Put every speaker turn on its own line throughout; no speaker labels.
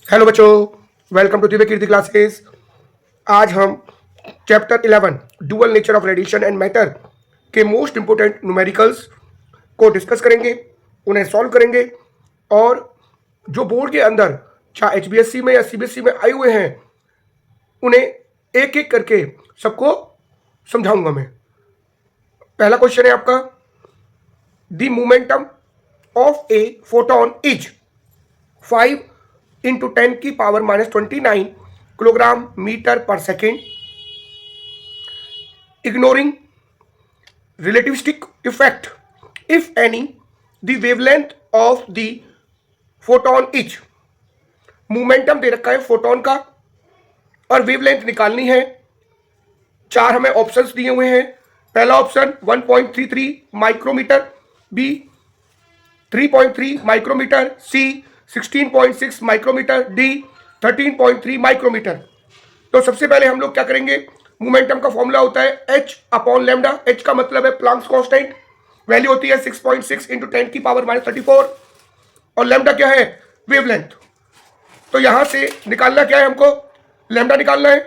Hello बच्चों, welcome to Divya Kirti classes. आज हम chapter 11 dual nature of radiation and matter के मोस्ट इंपोर्टेंट न्यूमेरिकल्स को डिस्कस करेंगे, उन्हें सॉल्व करेंगे और जो बोर्ड के अंदर चाहे एचबीएससी में या सीबीएसई में आए हुए हैं उन्हें एक एक करके सबको समझाऊंगा मैं। पहला क्वेश्चन है आपका, the momentum of a photon is 5 into 10 की power -29 kilogram metre per second. Ignoring relativistic effect if any the wavelength of the photon is. Momentum दे रखा है फोटोन का और वेवलेंथ निकालनी है। चार हमें ऑप्शंस दिए हुए हैं। पहला ऑप्शन 1.33 माइक्रोमीटर, बी 3.3 माइक्रोमीटर, सी 16.6 माइक्रोमीटर, डी 13.3 माइक्रोमीटर। तो सबसे पहले हम लोग क्या करेंगे, मोमेंटम का फॉर्मूला होता है h अपॉन लैम्डा। h का मतलब है प्लांक्स कांस्टेंट, वैल्यू होती है 6.6 इंटू 10 की पावर -34 और लैम्डा क्या है, वेवलेंथ। तो यहां से निकालना क्या है, हमको लैम्डा निकालना है।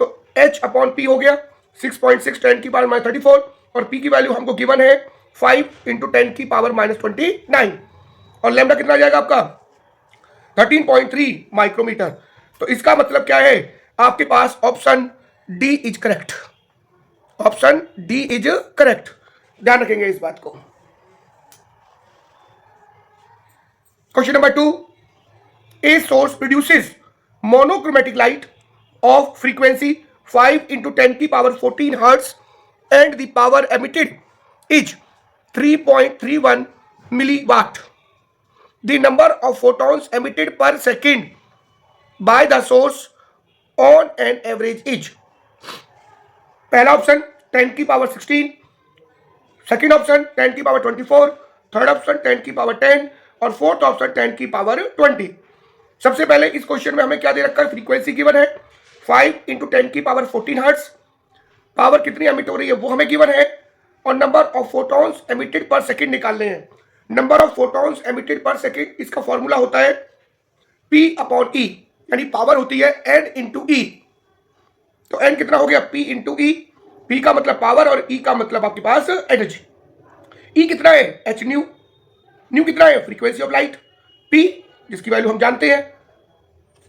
तो h अपॉन पी हो गया 6.6 10 की पावर -34 और p की वैल्यू हमको गिवन है 5 इंटू 10 की पावर -29 और लैम्डा कितना आ जाएगा आपका 13.3 माइक्रोमीटर। तो इसका मतलब क्या है, आपके पास option D is correct. Option D is correct, ध्यान रखेंगे इस बात को। Question number 2, a source produces monochromatic light of frequency 5 into 10 की power 14 hertz and the power emitted is 3.31 milliwatt. The number of photons emitted per second by the source on an average is। पहला option 10 की power 16, second option 10 की power 24, third option 10 की power 10 और fourth option 10 की power 20। सबसे पहले इस question में हमें क्या दे रखा है, फ्रीक्वेंसी गिवन है 5 इंटू 10 की पावर 14 हर्ट्ज, पावर कितनी एमिट हो रही है वो हमें गिवन है और number of photons emitted per second निकालने हैं। Number of photons emitted per second, इसका फॉर्मूला होता है P अपॉन E, यानी पावर होती है N इंटू E। तो N कितना हो गया, P इंटू E। P का मतलब पावर और E का मतलब आपके पास एनर्जी। E कितना है, h न्यू। न्यू कितना है, फ्रीक्वेंसी ऑफ लाइट। P जिसकी वैल्यू हम जानते हैं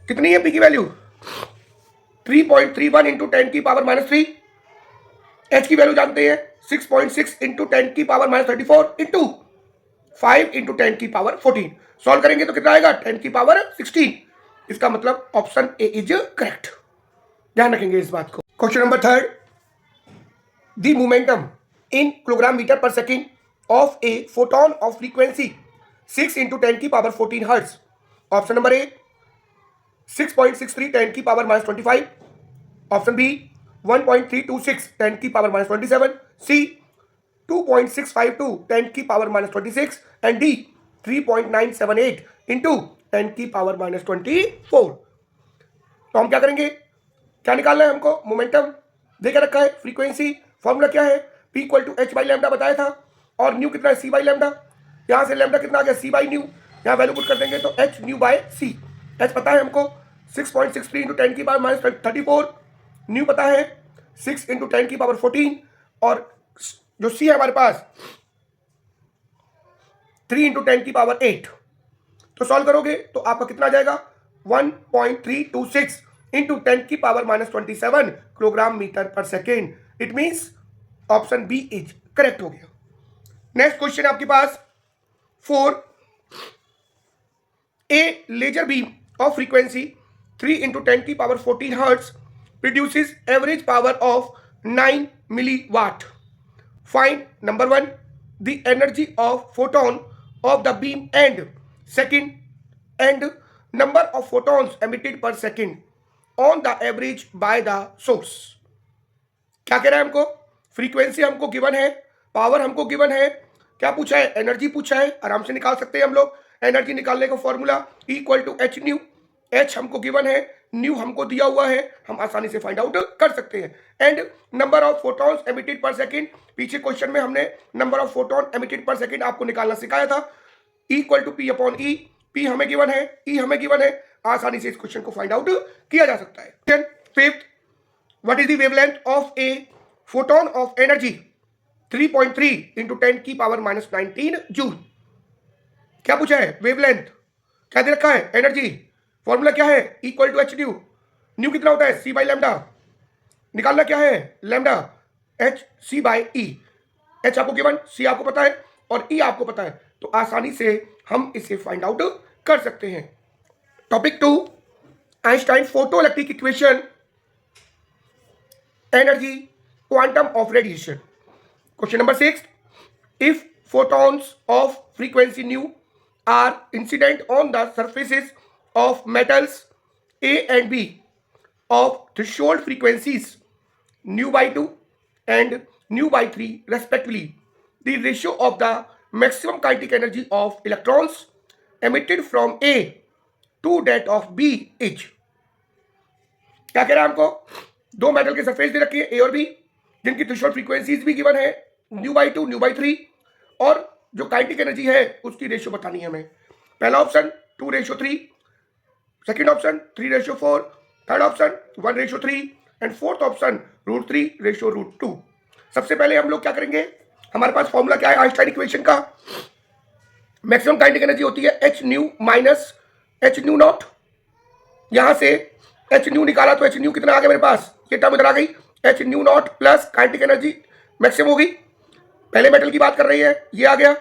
कितनी है, P की वैल्यू 3.31 इंटू 10 की पावर -3। h की वैल्यू जानते हैं 6.6 इंटू 10 की पावर -34 इंटू 5 इंटू 10 की पावर 14। सॉल्व करेंगे तो कितना आएगा, 10 की पावर 16। इसका मतलब ऑप्शन ए इज करेक्ट, ध्यान रखेंगे इस बात को। Question number 3, the momentum in kilogram metre per second of a photon of frequency 6 into 10 की power 14 hertz. Option number A 6.63 10 की पावर -25, ऑप्शन बी 1.326 10 की पावर -27, सी 2.652 10 की पावर -26 एंड डी 3.978 इंटू 10 की पावर -24। तो हम क्या करेंगे, क्या निकालना है हमको, मोमेंटम देकर रखा है, फ्रीक्वेंसी, फॉर्मूला क्या है P equal to h by lambda बताया था और न्यू कितना है, C बाई लैम्डा। यहाँ से लैम्डा कितना आ गया, C बाई न्यू, यहाँ वैल्यू पुट कर देंगे तो h nu by C। h पता है हमको 6.63 इंटू 10 की पावर -34, न्यू पता है 6 इंटू 10 की पावर 14 और जो C है हमारे पास 3 इंटू 10 की पावर 8। तो सॉल्व करोगे तो आपका कितना आ जाएगा 1.326 इंटू 10 की power -27 kilogram metre per second. It means option B is correct हो गया। नेक्स्ट क्वेश्चन आपके पास 4, a laser beam of frequency 3 into 10 की power 14 hertz produces average power of 9 milliwatt. Find number 1 the energy of photon of the beam and second and number of photons emitted per second on the average by the source। क्या कह रहा है हमको, frequency हमको given है, power हमको given है, क्या पूछा है, एनर्जी पूछा है। आराम से निकाल सकते हैं हम लोग एनर्जी निकालने का formula E equal to h nu. h हमको गिवन है, न्यू हमको दिया हुआ है, हम आसानी से फाइंड आउट कर सकते हैं। And number of photons emitted per second, पीछे क्वेश्चन में हमने number of photon emitted per second आपको निकालना सिखाया था। E equal to P upon E। P हमें गिवन है, E हमें गिवन है, आसानी से इस क्वेश्चन को फाइंड आउट किया जा सकता है। Fifth, what is the wavelength of a photon of energy 3.3 into 10 की पावर -19 जूल। क्या पूछा है? वेवलेंथ क्या दे रखा है? एनर्जी। फॉर्मूला क्या है? Equal to H nu. Nu कितना होता है? C by lambda. निकालना क्या है? Lambda H C by E. H आपको गिवन, सी आपको पता है और ई आपको पता है, तो आसानी से हम इसे फाइंड आउट कर सकते हैं। Topic 2, Einstein photo electric equation, energy, quantum of radiation. Question number 6, if photons of frequency nu are incident on the surfaces of metals A and B of threshold frequencies nu by 2 and nu by 3 respectively, the ratio of the maximum kinetic energy of electrons emitted from A to that of B is। क्या कह रहा है हमको? दो metal के surface दे रखी है ए और बी, जिनकी थ्रेशोल्ड फ्रीक्वेंसीज भी गिवन है, न्यू बाई 2, न्यू बाई 3, और जो काइनेटिक एनर्जी है उसकी रेशियो बतानी है हमें। पहला option 2:3, second option 3:4, third option 1:3 and fourth option √3:√2। सबसे पहले हम लोग क्या करेंगे? हमारे पास फॉर्मूला क्या है आइंस्टाइन इक्वेशन का? मैक्सिमम काइनेटिक एनर्जी होती है H nu minus H nu not. यहां से एच न्यू निकाला तो एच न्यू कितना आ गया मेरे पास? ये टर्म इधर आ गई, H nu not plus kinetic energy maximum होगी। पहले मेटल की बात कर रही है, ये आ गया।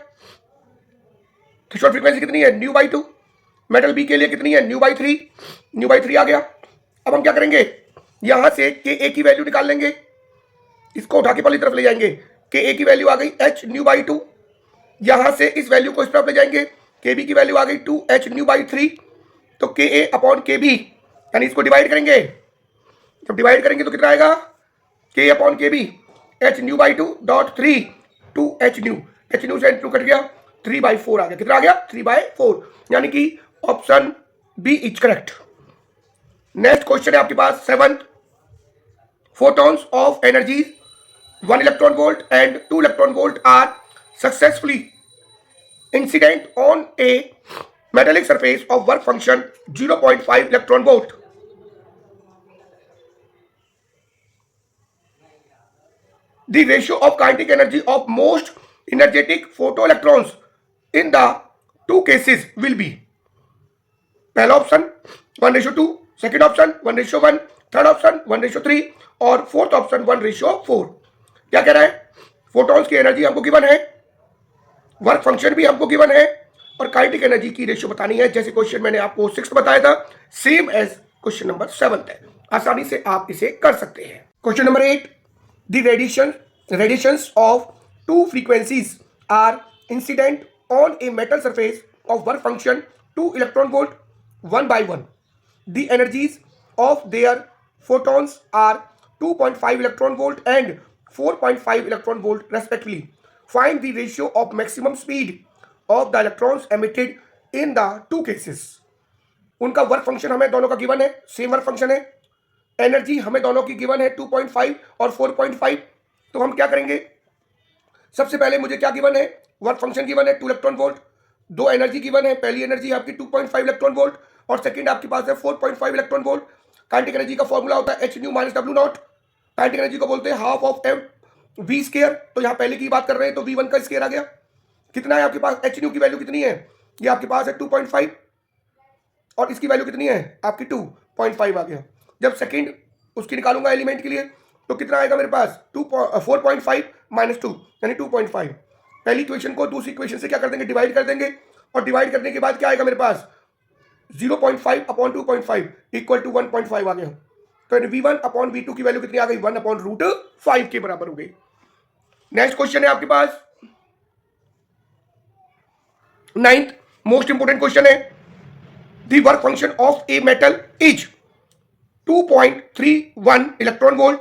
थ्रेशोल्ड फ्रीक्वेंसी कितनी है? New by 2। मेटल बी के लिए कितनी है? New by 3। न्यू बाई 3 आ गया। अब हम क्या करेंगे? यहां से के ए की वैल्यू निकाल लेंगे, इसको उठा के पहली तरफ ले जाएंगे। के ए की वैल्यू आ गई एच न्यू बाई 2। यहां से इस वैल्यू को इस तरफ ले जाएंगे, के बी की वैल्यू आ गई 2 एच न्यू बाई 3। तो के ए अपॉन के बी, यानी इसको डिवाइड करेंगे। जब डिवाइड करेंगे तो कितना आएगा? K upon K B H nu by 2 dot 3 2 H nu. H nu से टू कट गया, 3/4 आ गया। कितना आ गया? 3/4, यानी कि option B is correct. Next question है आपके पास 7th, photons of energy 1 electron volt and 2 electron volt are successfully incident on a metallic surface of work function 0.5 electron volt. The ratio of kinetic energy of most energetic photoelectrons in the two cases will be, पहला option 1:2, second option 1:1, third option 1:3 और fourth option 1:4। क्या कह रहा है? Photons की energy हमको given है, work function भी हमको गिवन है और काइनेटिक एनर्जी की रेशियो बतानी है। जैसे क्वेश्चन मैंने आपको 6 बताया था, सेम एज क्वेश्चन नंबर 7 है। आसानी से आप इसे कर सकते हैं। Question number 8, the radiations of two frequencies are incident on a metal surface of work function 2 electron volt 1 by 1. The energies of their photons are 2.5 electron volt and 4.5 electron volt respectively. Find the ratio of maximum speed of the electrons emitted in the two cases. उनका work function हमें दोनों का given है, same work function है। Energy हमें दोनों की given है 2.5 और 4.5। तो हम क्या करेंगे? सबसे पहले मुझे क्या गिवन है? वर्क फंक्शन गिवन है 2 इलेक्ट्रॉन वोल्ट, दो एनर्जी गिवन है। पहली एनर्जी आपकी 2.5 इलेक्ट्रॉन वोल्ट और सेकंड आपके पास है 4.5 इलेक्ट्रॉन वोल्ट। काइनेटिक एनर्जी का फॉर्मूला होता है H nu minus W naught. Kinetic energy को बोलते हैं half of M V square. तो यहाँ पहले की बात कर रहे हैं तो v1 का स्क्वायर आ गया। कितना है आपके पास? एच न्यू की वैल्यू कितनी है? ये आपके पास है 2.5 और इसकी वैल्यू कितनी है? आपकी 2.5 आ गया। जब सेकंड उसकी निकालूंगा एलिमेंट के लिए तो कितना आएगा मेरे पास? 4.5 माइनस 2 यानी 2.5। पहली इक्वेशन को दूसरी इक्वेशन से क्या कर देंगे? डिवाइड कर देंगे और डिवाइड करने के बाद क्या आएगा मेरे पास? 0.5 अपॉन 2.5 इक्वल टू 1.5 आ गया। तो v1 अपॉन v2 की वैल्यू कितनी आ गई? 1 अपॉन √5 के बराबर हो गई। नेक्स्ट क्वेश्चन है आपके पास 9th मोस्ट इंपोर्टेंट क्वेश्चन है, the work function of a metal is 2.31 electron volt.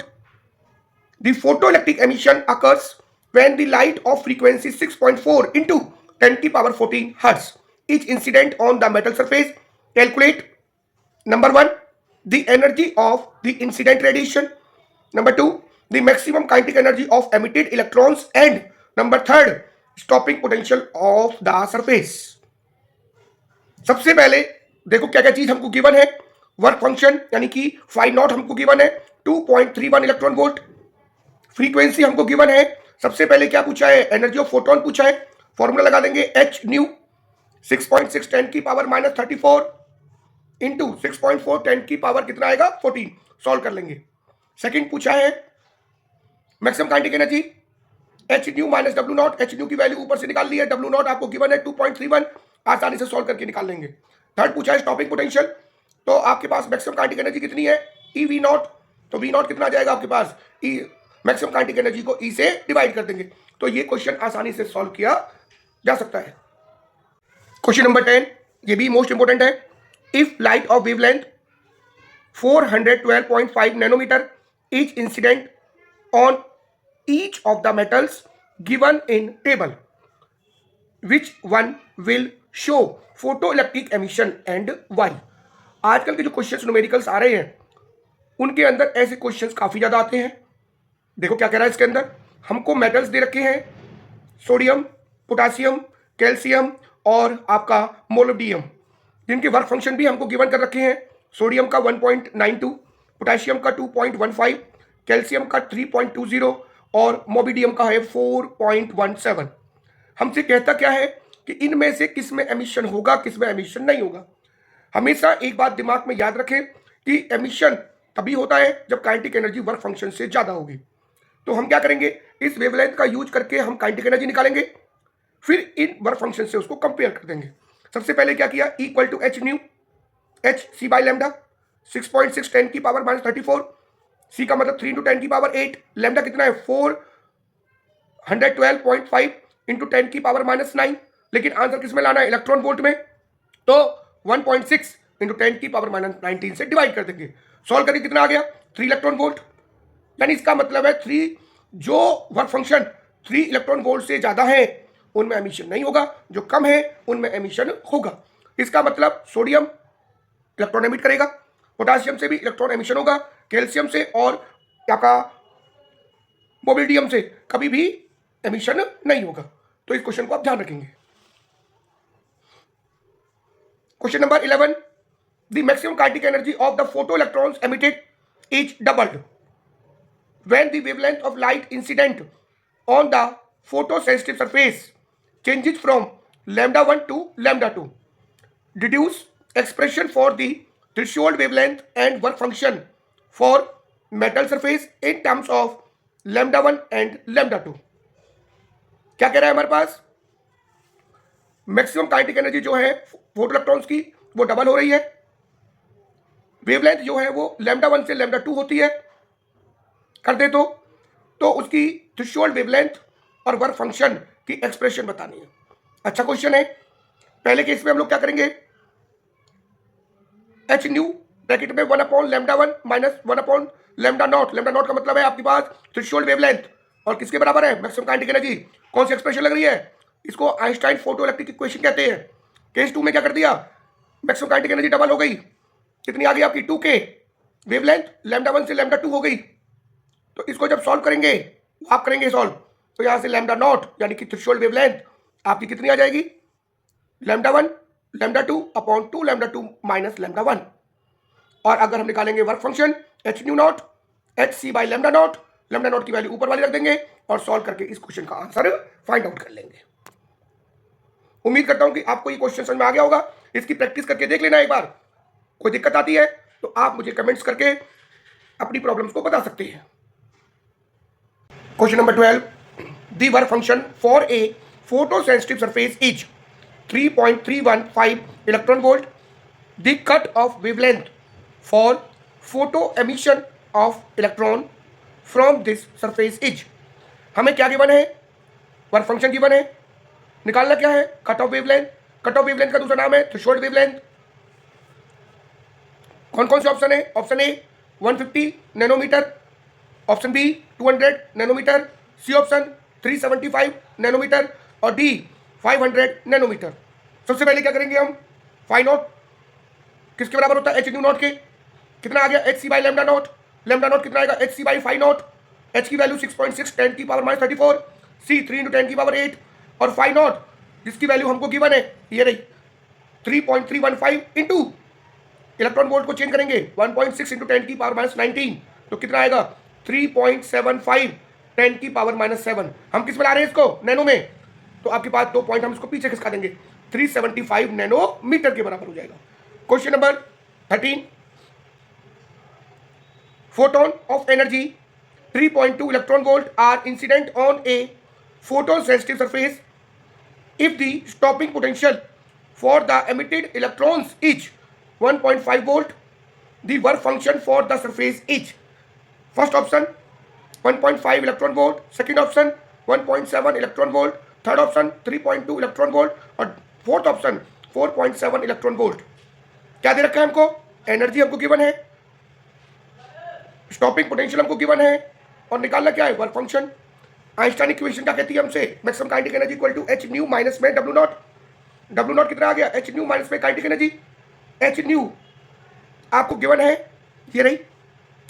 The photoelectric emission occurs when the light of frequency 6.4 into 10 to the power 14 hertz is incident on the metal surface. Calculate number 1 the energy of the incident radiation, number 2 the maximum kinetic energy of emitted electrons and number 3 stopping potential of the surface. सबसे पहले देखो क्या क्या चीज हमको given है। Work function यानी कि फाई नॉट हमको गिवन है 2.31 इलेक्ट्रॉन वोल्ट। फ्रीक्वेंसी हमको गिवन है। सबसे पहले क्या पूछा है, एनर्जी ऑफ फोटोन पूछा है। फॉर्मूला लगा देंगे एच न्यू 6.6 10 की पावर -34 इंटू 6.4 10 की पावर कितना आएगा 14। सॉल्व कर लेंगे। सेकंड पूछा है maximum kinetic energy H nu minus W not. H new की वैल्यू ऊपर से निकाल ली है, डब्ल्यू नॉट आपको गिवन है 2.31, आसानी से सॉल्व करके निकाल लेंगे। थर्ड पूछा है स्टॉपिंग पोटेंशियल, तो आपके पास मैक्सिमम काइनेटिक एनर्जी कितनी है ई वी नॉट, तो वी नॉट कितना आ जाएगा आपके पास ई, मैक्सिमम काइनेटिक एनर्जी को ई से डिवाइड कर देंगे। तो ये क्वेश्चन आसानी से सॉल्व किया जा सकता है। क्वेश्चन नंबर 10, ये भी मोस्ट इंपोर्टेंट है। If light of wavelength 412.5 nanometre is incident on each of the metals given in table, which one will show photoelectric emission and why? आजकल के जो क्वेश्चंस न्यूमेरिकल्स आ रहे हैं उनके अंदर ऐसे क्वेश्चंस काफी ज्यादा आते हैं। देखो क्या कह रहा है इसके अंदर, हमको मेटल्स दे रखे हैं सोडियम, पोटासियम, कैल्शियम और आपका मोलिब्डियम, जिनके वर्क फंक्शन भी हमको गिवन कर रखे हैं। सोडियम का 1.92, पोटासियम का 2.15, कैल्शियम का 3.20 और मोबिडियम का है 4.17। हमसे कहता क्या है कि इनमें से किस में एमिशन होगा, किस में एमिशन नहीं होगा। हमेशा एक बात दिमाग में याद रखें कि एमिशन तभी होता है जब काइनेटिक एनर्जी वर्क फंक्शन से ज्यादा होगी। तो हम क्या करेंगे, इस वेवलेंथ का यूज करके हम काइनेटिक एनर्जी निकालेंगे, फिर इन वर्क फंक्शन से उसको कंपेयर कर देंगे। सबसे पहले क्या किया, equal to H nu, H C by lambda 6.6 10 की पावर -34, सी का मतलब 3 इंटू 10 की पावर 8, लैम्डा कितना है 412.5 इंटू 10 की पावर -9, लेकिन आंसर किस में लाना है इलेक्ट्रॉन वोल्ट में, तो 1.6 इंटू 10 की पावर -19 से डिवाइड कर देंगे। सॉल्व करके कितना आ गया 3 इलेक्ट्रॉन वोल्ट, यानी इसका मतलब है 3 जो वर्क फंक्शन 3 इलेक्ट्रॉन वोल्ट से ज्यादा है उनमें एमिशन नहीं होगा, जो कम है उनमें एमिशन होगा। इसका मतलब सोडियम इलेक्ट्रॉन एमिट करेगा, पोटासियम से भी इलेक्ट्रॉन एमिशन होगा, कैल्शियम से और आपका मोबिडियम से कभी भी एमिशन नहीं होगा। तो इस क्वेश्चन को आप ध्यान रखेंगे। Question number 11, the maximum kinetic energy of the photoelectrons emitted is doubled when the wavelength of light incident on the photosensitive surface changes from λ1 to λ2। Deduce expression for the threshold wavelength and work function for metal surface in terms of λ1 and λ2। क्या कह रहा है हमारे पास, maximum kinetic energy जो है photo electrons की वो double हो रही है, वेवलेंथ जो है वो λ1 से λ2 होती है, कर दे तो उसकी थ्रेशोल्ड वेवलेंथ और वर्क फंक्शन की एक्सप्रेशन बतानी है। अच्छा क्वेश्चन है। पहले केस में हम लोग क्या करेंगे, एच न्यू ब्रैकेट में 1/λ1 माइनस 1/λ0। λ0 का मतलब है आपके पास थ्रेशोल्ड वेवलेंथ और किसके बराबर है मैक्सिमम काइनेटिक एनर्जी। कौन सी एक्सप्रेशन लग रही है, इसको आइंस्टाइन फोटो इलेक्ट्रिक इक्वेशन कहते हैं। केस 2 में क्या कर दिया, मैक्सिमम काइनेटिक एनर्जी डबल हो गई, कितनी आ गई आपकी 2k, वेवलेंथ λ1 से λ2 हो गई। तो इसको जब सॉल्व करेंगे, आप करेंगे सॉल्व, तो यहां से λ0 यानी कि थ्रेशोल्ड वेवलेंथ आपकी कितनी आ जाएगी λ1 λ2 अपॉन 2 λ2 माइनस λ1। और अगर हम निकालेंगे work function H nu naught H C by λ0 की वैल्यू ऊपर वाली रख देंगे और सॉल्व करके इस क्वेश्चन का आंसर फाइंड आउट कर लेंगे। उम्मीद करता हूं कि आपको ये क्वेश्चन समझ में आ गया होगा। इसकी प्रैक्टिस करके देख लेना एक बार, कोई दिक्कत आती है तो आप मुझे कमेंट्स करके अपनी प्रॉब्लम्स को बता सकते हैं। Question number 12, the work function for a photo sensitive surface is 3.315 electron volt. The cut off wavelength for photo emission of electron from this surface is. हमें क्या गिवन है, वर्क फंक्शन गिवन है, निकालना क्या है cut off wavelength. Cut off wavelength का दूसरा नाम है थ्रेशोल्ड वेवलेंथ। कौन कौन से ऑप्शन है, option A 150 nanometre, option B 200 nanometre, C option 375 nanometre और डी 500 नैनोमीटर। सबसे पहले क्या करेंगे हम, फाई नॉट किसके बराबर होता है एच न्यू नॉट के, कितना आ गया एच सी बाई λ0, λ0 कितना आएगा H C by phi naught, H की वैल्यू 6.6 10 की पावर -34, सी 3 इंटू 10 की पावर 8 और फाई नॉट जिसकी वैल्यू हमको गिवन है ये रही 3.315 इंटू इलेक्ट्रॉन वोल्ट को चेंज करेंगे 1.6 इंटू 10 की पावर माइनस 19, तो कितना आएगा 3.75 10 की पावर माइनस 7। हम किस में ला रहे हैं इसको, नैनो में, तो आपके पास 2 पॉइंट हम इसको पीछे खिसका देंगे, 375 नैनोमीटर के बराबर हो जाएगा। Question number 13, photon of energy 3.2 electron volt are incident on a photon sensitive surface if the stopping potential for the emitted electrons is 1.5 volt, the work function for the surface is, first option 1.5 electron volt, second option 1.7 electron volt, third option 3.2 electron volt और fourth option 4.7 electron volt. क्या दे रखा है हमको, energy हमको given है, stopping potential हमको given है, और निकालना क्या है, वर्क फंक्शन। आइंस्टाइन इक्वेशन क्या कहती है हमसे, maximum kinetic energy equal to H nu minus में डब्ल्यू नॉट। डब्ल्यू नॉट कितना आ गया, एच न्यू माइनस में काइनेटिक एनर्जी, एच न्यू आपको गिवन है, ये रही,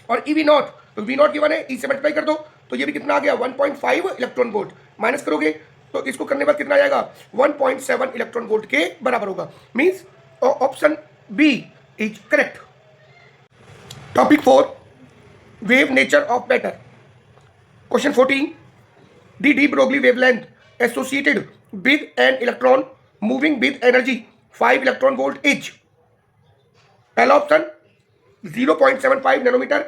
और ई वी नॉट, तो वी नॉट गिवन है, ई से मल्टीप्लाई कर दो, तो ये भी कितना आ गया 1.5 इलेक्ट्रॉन वोल्ट, माइनस करोगे तो इसको करने बाद कितना आ जाएगा 1.7 इलेक्ट्रॉन वोल्ट के बराबर होगा। Means option B is correct. Topic 4, wave nature of matter. Question 14, the de Broglie wavelength associated with an electron moving with energy 5 electron volt is, पहला option 0.75 nanometre,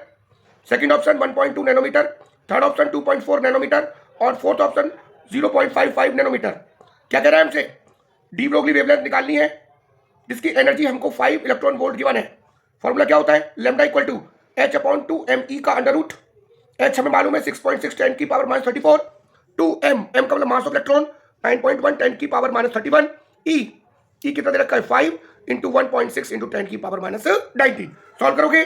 second option 1.2 nanometre, third option 2.4 nanometre और fourth option 0.55 nanometre. क्या कह रहा है हमसे, D Broglie wavelength निकालनी है जिसकी एनर्जी हमको 5 इलेक्ट्रॉन वोल्ट गिवन है। फॉर्मूला क्या होता है, lambda equal to H upon 2m का अंडर रूट, एच हमें मालूम है 6.6 10 की पावर माइनस 34, 2m का मतलब मास ऑफ इलेक्ट्रॉन 9.1 10 की पावर माइनस 31, ई कितना दे रखा है 5 इंटू 1.6 इंटू 10 की पावर माइनस 19। सॉल्व करोगे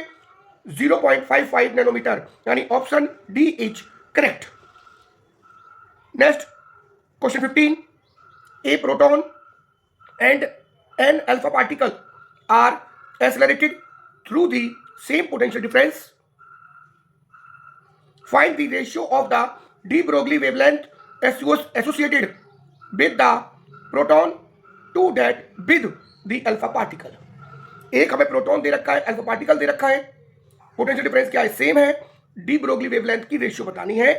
0.55 नैनोमीटर, यानी option D is correct. Next question 15, a proton and an alpha particle are accelerated through the same potential difference. Find the ratio of the de Broglie wavelength associated with the proton to that with the alpha particle. एक हमें proton दे रखा है, alpha particle दे रखा है, potential difference क्या है, same है, D Broglie wavelength की रेशियो बतानी है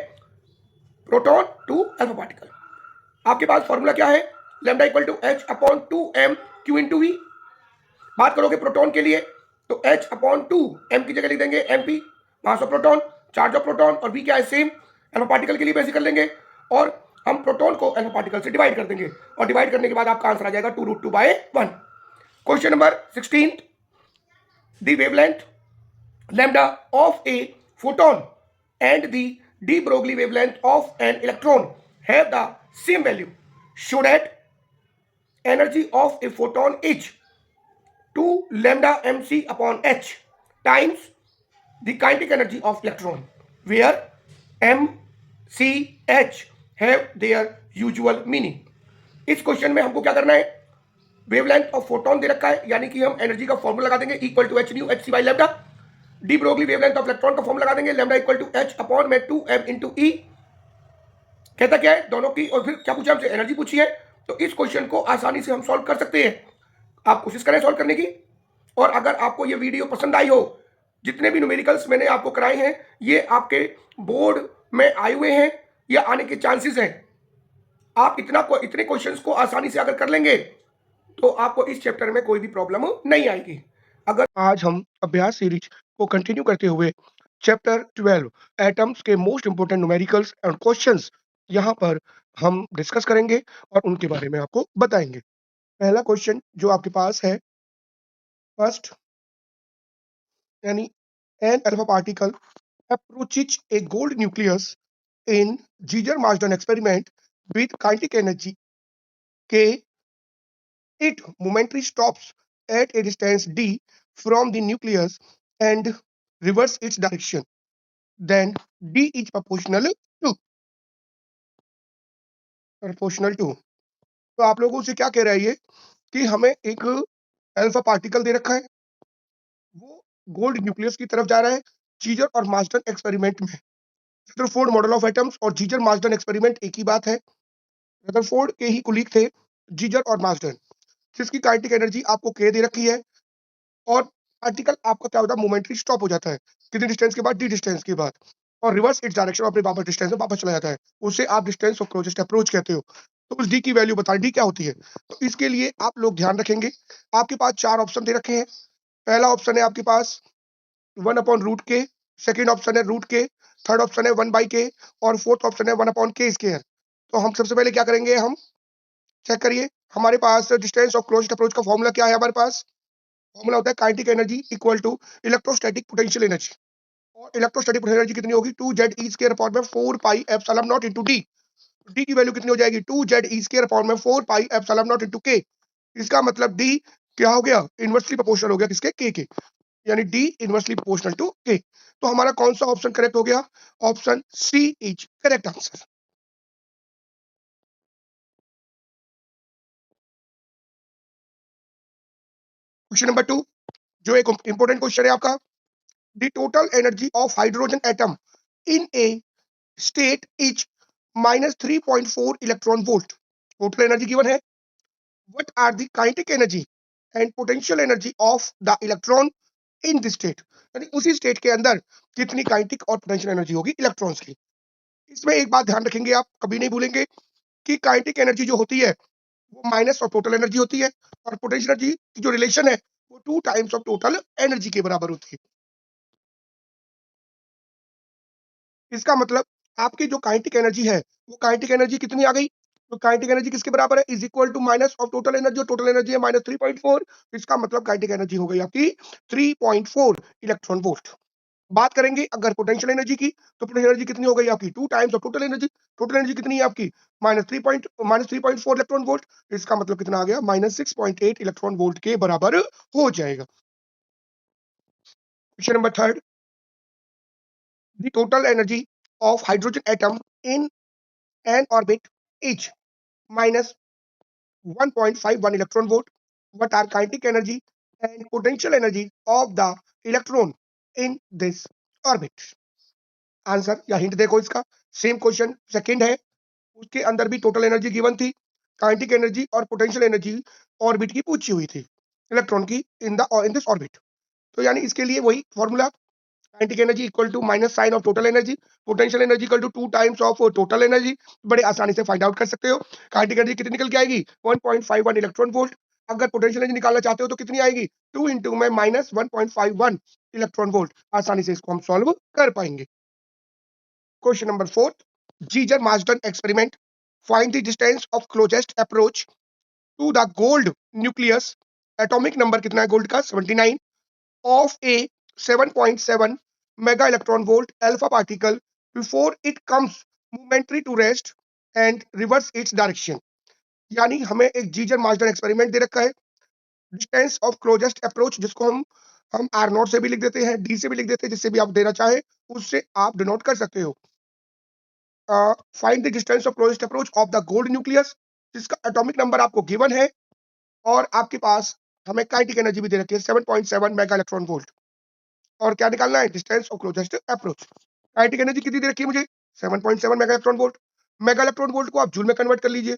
प्रोटॉन टू अल्फा पार्टिकल। आपके पास फॉर्मूला क्या है, lambda equal to H upon 2m Q into V. बात करोगे प्रोटॉन के लिए तो h अपॉन 2m की जगह लिख देंगे mp, mass of proton, charge of proton, और v क्या है सेम। अल्फा पार्टिकल के लिए वैसे कर लेंगे और हम प्रोटॉन को अल्फा पार्टिकल से डिवाइड कर देंगे, और डिवाइड करने के बाद आपका आंसर आ जाएगा 2√2/1। Question number 16, the wavelength lambda of a photon and the D Broglie wavelength of an electron have the same value, show that energy of a photon is 2 lambda mc upon h times the kinetic energy of electron, where m c h have their usual meaning. इस question में हमको क्या करना है, wavelength of photon दे रखा है, यानी कि हम एनर्जी का फॉर्मूला लगा देंगे equal to H nu H C by lambda. De Broglie wavelength of electron का फॉर्मूला लगा देंगे lambda equal to H upon में 2m इंटू ई। कहता क्या है दोनों की, और फिर क्या पूछा हमसे, एनर्जी पूछी है, तो इस क्वेश्चन को आसानी से हम सॉल्व कर सकते हैं। आप कोशिश करें सॉल्व करने की, और अगर आपको ये वीडियो पसंद आई हो, जितने भी न्यूमेरिकल्स मैंने आपको कराए हैं ये आपके बोर्ड में आए हुए हैं या आने के चांसेस हैं। आप इतने क्वेश्चंस को आसानी से अगर कर लेंगे तो आपको इस चैप्टर में कोई भी प्रॉब्लम नहीं आएगी। अगर आज हम अभ्यास सीरीज को कंटिन्यू करते हुए चैप्टर 12 एटम्स के most important numericals and questions यहाँ पर हम डिस्कस करेंगे और उनके बारे में आपको बताएंगे। पहला क्वेश्चन जो आपके पास है, फर्स्ट, यानी an alpha particle approaches a gold nucleus in Giger-Marsden experiment with kinetic energy K. It momentarily stops at a distance d from the nucleus and reverses its direction. Then d is proportional to. तो आप लोगों से क्या कह रहा है ये कि हमें एक अल्फा पार्टिकल दे रखा है, वो गोल्ड न्यूक्लियस की तरफ जा रहा है जीजर और मार्सडन एक्सपेरिमेंट में। रदरफोर्ड मॉडल ऑफ एटम्स और जीजर मार्सडन एक्सपेरिमेंट एक ही बात है, रदरफोर्ड के ही कुलीग थे जीजर और मार्सडन। जिसकी काइनेटिक एनर्जी आपको k दे रखी है और पार्टिकल आपका क्या होता है मोमेंटरी स्टॉप हो जाता है कितनी डिस्टेंस के बाद d डिस्टेंस के बाद और रिवर्स इट्स डायरेक्शन अपने वापस डिस्टेंस में वापस चला जाता है उसे आप डिस्टेंस ऑफ क्लोजेस्ट अप्रोच कहते हो। तो उस d की वैल्यू बताएं d क्या होती है। तो इसके लिए आप लोग ध्यान रखेंगे आपके पास 4 ऑप्शन दे रखे हैं। पहला ऑप्शन है आपके पास 1/√k, सेकंड ऑप्शन है √k, थर्ड ऑप्शन है 1/k और फोर्थ ऑप्शन है 1/k स्क्वायर। तो हम सबसे पहले क्या करेंगे, हम चेक करिए हमारे पास डिस्टेंस ऑफ क्लोज्ड अप्रोच का फॉर्मूला क्या है। हमारे पास फॉर्मूला होता है kinetic energy equal to electrostatic potential energy और इलेक्ट्रोस्टैटिक पोटेंशियल एनर्जी कितनी होगी 2z e स्क्वायर अपॉन में 4 pi epsilon naught into d। d की वैल्यू कितनी हो जाएगी 2z e स्क्वायर अपॉन में 4 pi epsilon naught into k। इसका मतलब d क्या हो गया, इनवर्सली प्रोपोर्शनल हो गया किसके, k के, यानी d inversely proportional to k। तो हमारा कौन सा ऑप्शन करेक्ट हो गया, option C is correct answer. Question number 2 जो एक इंपॉर्टेंट क्वेश्चन है आपका, the total energy of hydrogen atom in a state is -3.4 electron volt. Total energy given है, what are the kinetic energy and potential energy of the electron in this state. यानी उसी state के अंदर कितनी kinetic और potential energy होगी electrons की। इसमें एक बात ध्यान रखेंगे, आप कभी नहीं भूलेंगे कि काइनेटिक एनर्जी जो होती है वो माइनस ऑफ टोटल एनर्जी होती है और पोटेंशियल एनर्जी की जो रिलेशन है वो 2 टाइम्स ऑफ टोटल एनर्जी के बराबर होती है। इसका मतलब आपकी जो काइनेटिक एनर्जी है वो काइनेटिक एनर्जी कितनी आ गई, तो काइनेटिक एनर्जी किसके बराबर है, is equal to minus of total energy, और टोटल एनर्जी है -3.4। इसका मतलब काइनेटिक एनर्जी हो गई आपकी 3.4 इलेक्ट्रॉन वोल्ट। बात करेंगे अगर पोटेंशियल एनर्जी की, तो पोटेंशियल एनर्जी कितनी हो गई आपकी 2 times of total energy. Total energy कितनी है आपकी -3.4 इलेक्ट्रॉन वोल्ट। इसका मतलब कितना आ गया, -6.8 इलेक्ट्रॉन वोल्ट के बराबर हो जाएगा। Question number 3, the total energy of hydrogen atom in an orbit is -1.51 electron volt. What are kinetic energy and potential energy of the electron in this orbit? Answer या हिंट देखो इसका, same question second है, उसके अंदर भी total energy given थी, kinetic energy और potential energy orbit की पूछी हुई थी, इलेक्ट्रॉन की इन दिस ऑर्बिट। तो यानी इसके लिए वही formula, kinetic energy equal to minus sign of total energy, potential energy equal to 2 times of total energy. बड़े आसानी से फाइंड आउट कर सकते हो। काइनेटिक एनर्जी कितनी निकल के आएगी 1.51 इलेक्ट्रॉन वोल्ट। अगर पोटेंशियल एनर्जी निकालना चाहते हो तो कितनी आएगी 2 इंटू में -1.51 इलेक्ट्रॉन वोल्ट। आसानी से इसको हम सॉल्व कर पाएंगे। Question number 4, Geiger Marsden experiment, find the distance of closest approach to the gold nucleus. Atomic number कितना है गोल्ड का 79 of a 7.7 mega electron volt alpha particle before it comes momentary to rest and reverse its direction। यानी हमें एक जीजर Marsden experiment दे रखा है, distance of closest approach जिसको हम आर नॉट से भी लिख देते हैं, डी से भी लिख देते हैं, जिससे भी आप देना चाहे उससे आप डिनोट कर सकते हो। Find the distance of closest approach of the gold nucleus, जिसका एटॉमिक नंबर आपको गिवन है और आपके पास हमें काइनेटिक एनर्जी भी दे रखी है 7.7 मेगा इलेक्ट्रॉन वोल्ट। और क्या निकालना है, distance of closest approach. Kinetic energy कितनी दे रखी है मुझे 7.7 mega electron volt. Mega electron volt को आप जूल में कन्वर्ट कर लीजिए,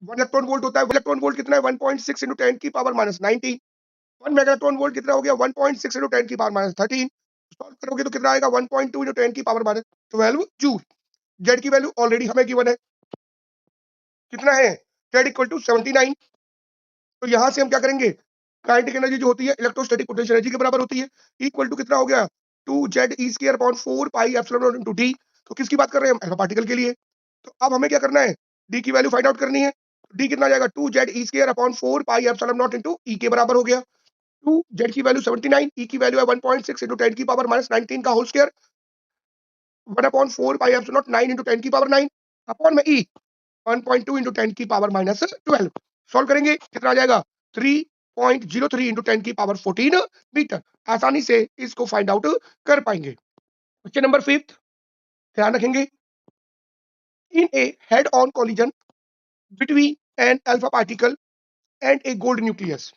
1 इलेक्ट्रॉन वोल्ट होता है, 1 इलेक्ट्रॉन वोल्ट कितना है 1.6 into 10 की पावर -19। 1 मेगा इलेक्ट्रॉन वोल्ट कितना हो गया 1.6 into 10 की पावर -13। सॉल्व करोगे तो कितना आएगा 1.2 into 10 की पावर -12 जूल। जेड की वैल्यू ऑलरेडी हमें गिवन है, कितना है जेड इक्वल टू 79। तो यहां से हम क्या करेंगे, काइनेटिक एनर्जी जो होती है इलेक्ट्रोस्टैटिक पोटेंशियल एनर्जी के बराबर होती है, इक्वल टू कितना हो गया 2z e square upon 4 pi epsilon naught into d। तो किसकी बात कर रहे हैं हम, अल्फा पार्टिकल के लिए। तो अब हमें क्या करना है, d की वैल्यू फाइंड आउट करनी है। d कितना आ जाएगा 2z e square upon 4 pi epsilon naught into e के बराबर हो गया। 2z की वैल्यू 79, e की वैल्यू है 1.6 into 10 की पावर -19 का whole square, 1 upon 4 pi epsilon naught 9 into 10 की पावर 9 अपॉन में e 1.2 into 10 की पावर -12। सॉल्व करेंगे कितना आ जाएगा 3.03 into 10 की पावर 14 मीटर। आसानी से इसको फाइंड आउट कर पाएंगे। क्वेश्चन नंबर 5, ध्यान रखेंगे, in a head on collision between an alpha particle and a gold nucleus,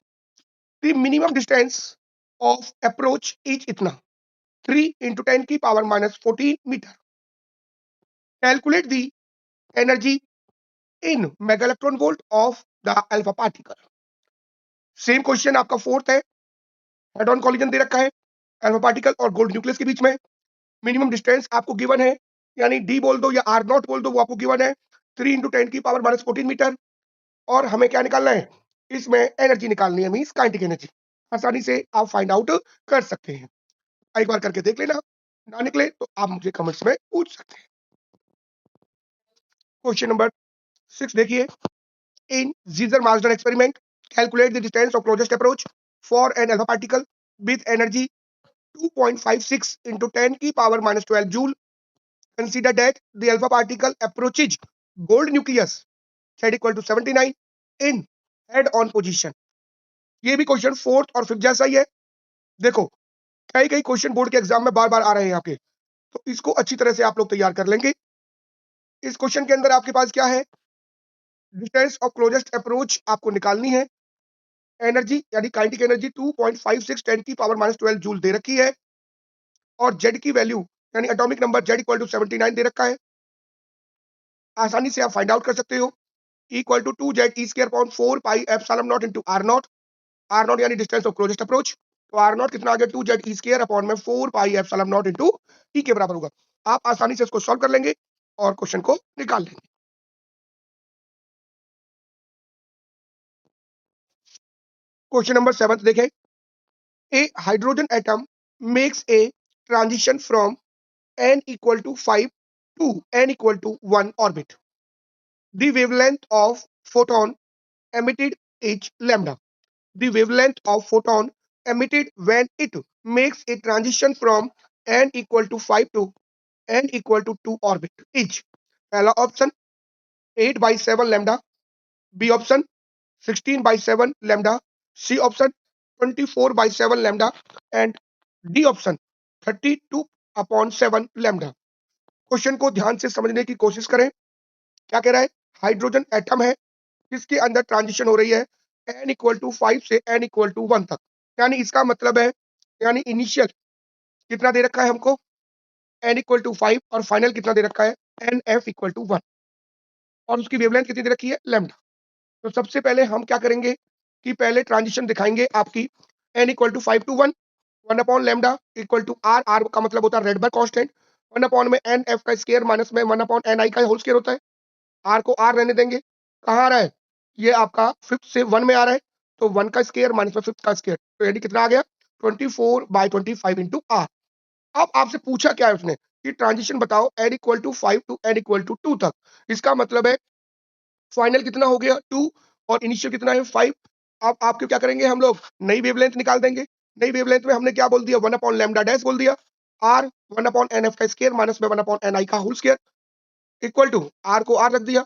the minimum distance of approach is इतना 3 into 10 की power -14 metre. Calculate the energy in mega electron volt of the alpha particle। Same question आपका fourth है, head on collision दे रखा है alpha particle और gold nucleus के बीच में, मिनिमम डिस्टेंस आपको गिवन है, यानी डी बोल दो या आर नॉट बोल दो, वो आपको गिवन है 3 × 10 की पावर -14 मीटर। और हमें क्या निकालना है, इसमें एनर्जी निकालनी है, मींस काइनेटिक एनर्जी। आसानी से आप फाइंड आउट कर सकते हैं, एक बार करके देख लेना, ना निकले तो आप मुझे कमेंट्स में पूछ सकते हैं। क्वेश्चन नंबर 6 देखिए, in Geiger Marsden experiment calculate the distance of closest approach for an alpha particle with energy 2.56 into 10 की power -12 joule. Consider that the alpha particle approaches gold nucleus z equal to 79 in head-on position। ये भी question fourth और fifth जैसा ही है। देखो, कई कई question board के एग्जाम में बार बार आ रहे हैं यहाँ के, तो इसको अच्छी तरह से आप लोग तैयार कर लेंगे। इस क्वेश्चन के अंदर आपके पास क्या है, डिस्टेंस ऑफ क्लोजेस्ट अप्रोच आपको निकालनी है, एनर्जी यानी काइनेटिक एनर्जी 2.56 10 की पावर -12 जूल दे रखी है, और जेड की वैल्यू यानी atomic number Z equal to 79 दे रखा है। आसानी से आप फाइंड आउट कर सकते हो, equal to 2z(e²/4πε0 into r0। r0 यानी डिस्टेंस ऑफ क्लोजेस्ट अप्रोच, तो r0 कितना आ गया 2z(e²/4πε0 into e के बराबर होगा। आप आसानी से इसको सॉल्व कर लेंगे और क्वेश्चन को निकाल लेंगे। क्वेश्चन नंबर 7 देखें, a hydrogen atom makes a transition from n equal to 5 to n equal to 1 orbit। The wavelength of photon emitted is lambda। The wavelength of photon emitted when it makes a transition from n equal to 5 to n equal to 2 orbit is, पहला option 8/7 lambda, B option 16/7 lambda, C option 24/7 lambda and D option 32/7 lambda। Question को ध्यान से समझने की कोशिश करें। क्या कह रहा है, हाइड्रोजन एटम है, इसके अंदर ट्रांजिशन हो रही है n = 5 से n = 1 तक, यानी इसका मतलब है, यानी इनिशियल कितना दे रखा है हमको n = 5 और फाइनल कितना दे रखा है nf = 1, और उसकी वेवलेंथ कितनी दे रखी है लैम्डा। तो सबसे पहले हम क्या करेंगे कि पहले ट्रांजिशन दिखाएंगे आपकी n = 5 to 1, 1/λ = r, r का मतलब होता है रेडबर्ग कांस्टेंट, 1/nf का स्क्वायर माइनस में 1/ni का होल स्क्वायर होता है। r को r रहने देंगे, कहाँ आ रहा है, ये आपका फिफ्थ से 1 में आ रहा है, तो 1 का स्क्वायर माइनस में फिफ्थ का स्क्वायर, तो यानी कितना आ गया 24/25 into r। अब आपसे पूछा क्या है उसने कि ट्रांजिशन बताओ n = 5 to n = 2 तक, इसका मतलब है फाइनल कितना हो गया 2 और इनिशियल कितना है 5। अब आपको क्या करेंगे, हम लोग नई वेवलेंथ निकाल देंगे। नई वेवलेंथ में हमने क्या बोल दिया 1/λ डैश बोल दिया, r 1/nf का स्क्वायर माइनस में 1/ni का whole square equal to r को r रख दिया,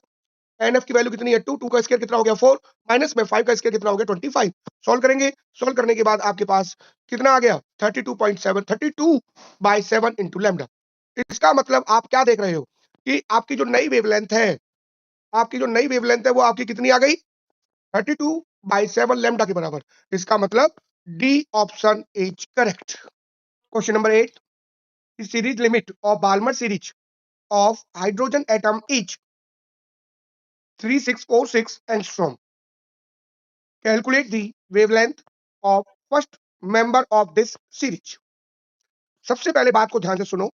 एनएफ की वैल्यू कितनी है 2, 2 का स्क्वायर कितना हो गया 4, माइनस में 5 का स्क्वायर कितना हो गया 25। सॉल्व करेंगे, सॉल्व करने के बाद आपके पास कितना आ गया 32.7, 32/7 into लैम्डा। इसका मतलब आप क्या देख रहे हो कि आपकी जो नई वेवलेंथ है, आपकी जो नई वेवलेंथ है वो आपकी कितनी आ गई 32/7 लैम्डा के बराबर। इसका मतलब D option is correct. Question number 8, series limit of Balmer series of hydrogen atom is 3646 angstrom। Calculate the wavelength of first member of this series। सबसे पहले बात को ध्यान से सुनो,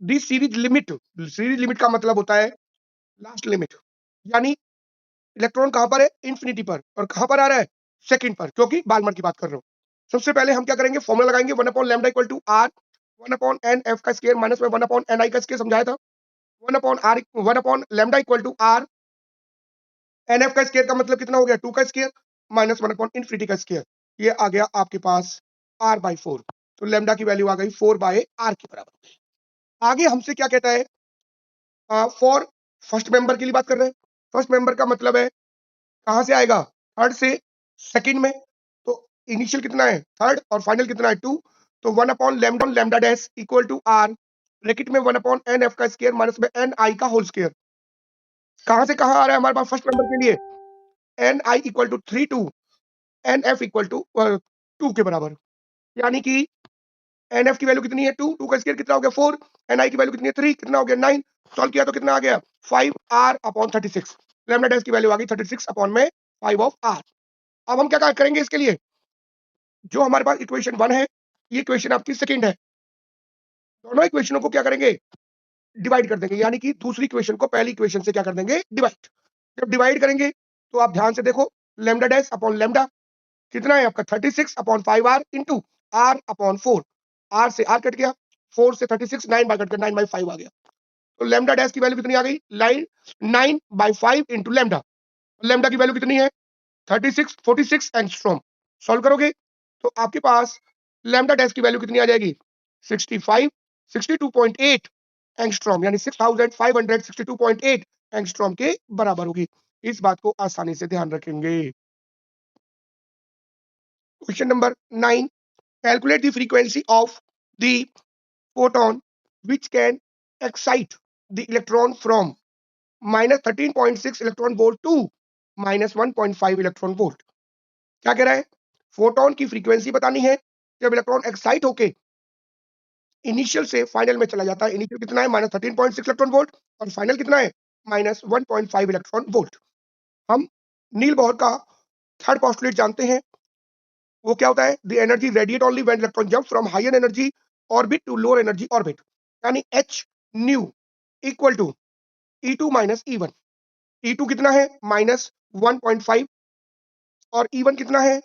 the series limit, series limit का मतलब होता है लास्ट लिमिट, यानी इलेक्ट्रॉन कहां पर है इंफिनिटी पर, और कहां पर आ रहा है सेकंड पर, क्योंकि बाल्मर की बात कर रहा हूं। सबसे पहले हम क्या करेंगे, फॉर्मूला लगाएंगे 1/λ = r 1/nf का स्क्वायर माइनस में 1/ni का स्क्वायर, समझाया था 1/r 1/λ = r, एनएफ का स्क्वायर का मतलब कितना हो गया 2 का स्क्वायर माइनस 1/∞ का स्क्वायर, ये आ गया आपके पास r/4, तो लैम्डा की वैल्यू आ गई 4/r के बराबर। आगे हमसे क्या कहता है, फॉर फर्स्ट मेंबर के लिए बात कर रहे हैं। फर्स्ट मेंबर का मतलब है कहां से आएगा, थर्ड से सेकंड में, तो इनिशियल कितना है थर्ड और फाइनल कितना है 2, तो 1/λ dash equal to r, bracket में 1/nf का स्क्वायर माइनस में ni का होल स्क्वायर। कहां से कहां आ रहा है हमारे पास फर्स्ट नंबर के लिए, ni = 3 to nf = 2 के बराबर, यानी कि nf की वैल्यू कितनी है 2, 2 का स्क्वायर कितना हो गया 4, ni की वैल्यू कितनी है 3, कितना हो गया 9, सॉल्व किया तो कितना आ गया 5r/36, लैम्डा डैश की वैल्यू आ गई 36 अपॉन में 5 ऑफ r। अब हम क्या करेंगे इसके लिए, जो हमारे पास इक्वेशन 1 है, ये इक्वेशन आपकी सेकंड है। दोनों इक्वेशनों को क्या करेंगे, डिवाइड कर देंगे, यानी कि दूसरी इक्वेशन को पहली इक्वेशन से क्या कर देंगे, डिवाइड। जब डिवाइड करेंगे तो आप ध्यान से देखो, लैम्डा डैश अपॉन लैम्डा कितना है आपका 36 upon 5r into r upon 4। r से r कट गया, 4 से 36 9 बाय कट गया, 9 बाय 5 आ गया। तो लैम्डा डैश की वैल्यू कितनी आ गई, line 9 by 5 into lambda. Lambda की वैल्यू कितनी है 36 46 एंगस्ट्रॉम। सॉल्व करोगे तो आपके पास लैम्डा डैश की वैल्यू कितनी आ जाएगी 65 62.8 एंगस्ट्रॉम, यानी 6562.8 एंगस्ट्रॉम के बराबर होगी। इस बात को आसानी से ध्यान रखेंगे। Question number 9, calculate the frequency of the photon which can excite the electron from minus 13.6 electron volt to minus 1.5 electron volt। क्या कह रहा है, फोटोन की फ्रीक्वेंसी बतानी है जब इलेक्ट्रॉन एक्साइट होके इनिशियल से फाइनल में चला जाता है। इनिशियल कितना है -13.6 इलेक्ट्रॉन वोल्ट और फाइनल कितना है -1.5 इलेक्ट्रॉन वोल्ट। हम नील बोहर का थर्ड पोस्टुलेट जानते हैं, वो क्या होता है, the energy radiate only when electron jump from higher energy orbit to lower energy orbit, यानी H nu equal to E2 minus E1। E2 कितना है -1.5 और E1 कितना है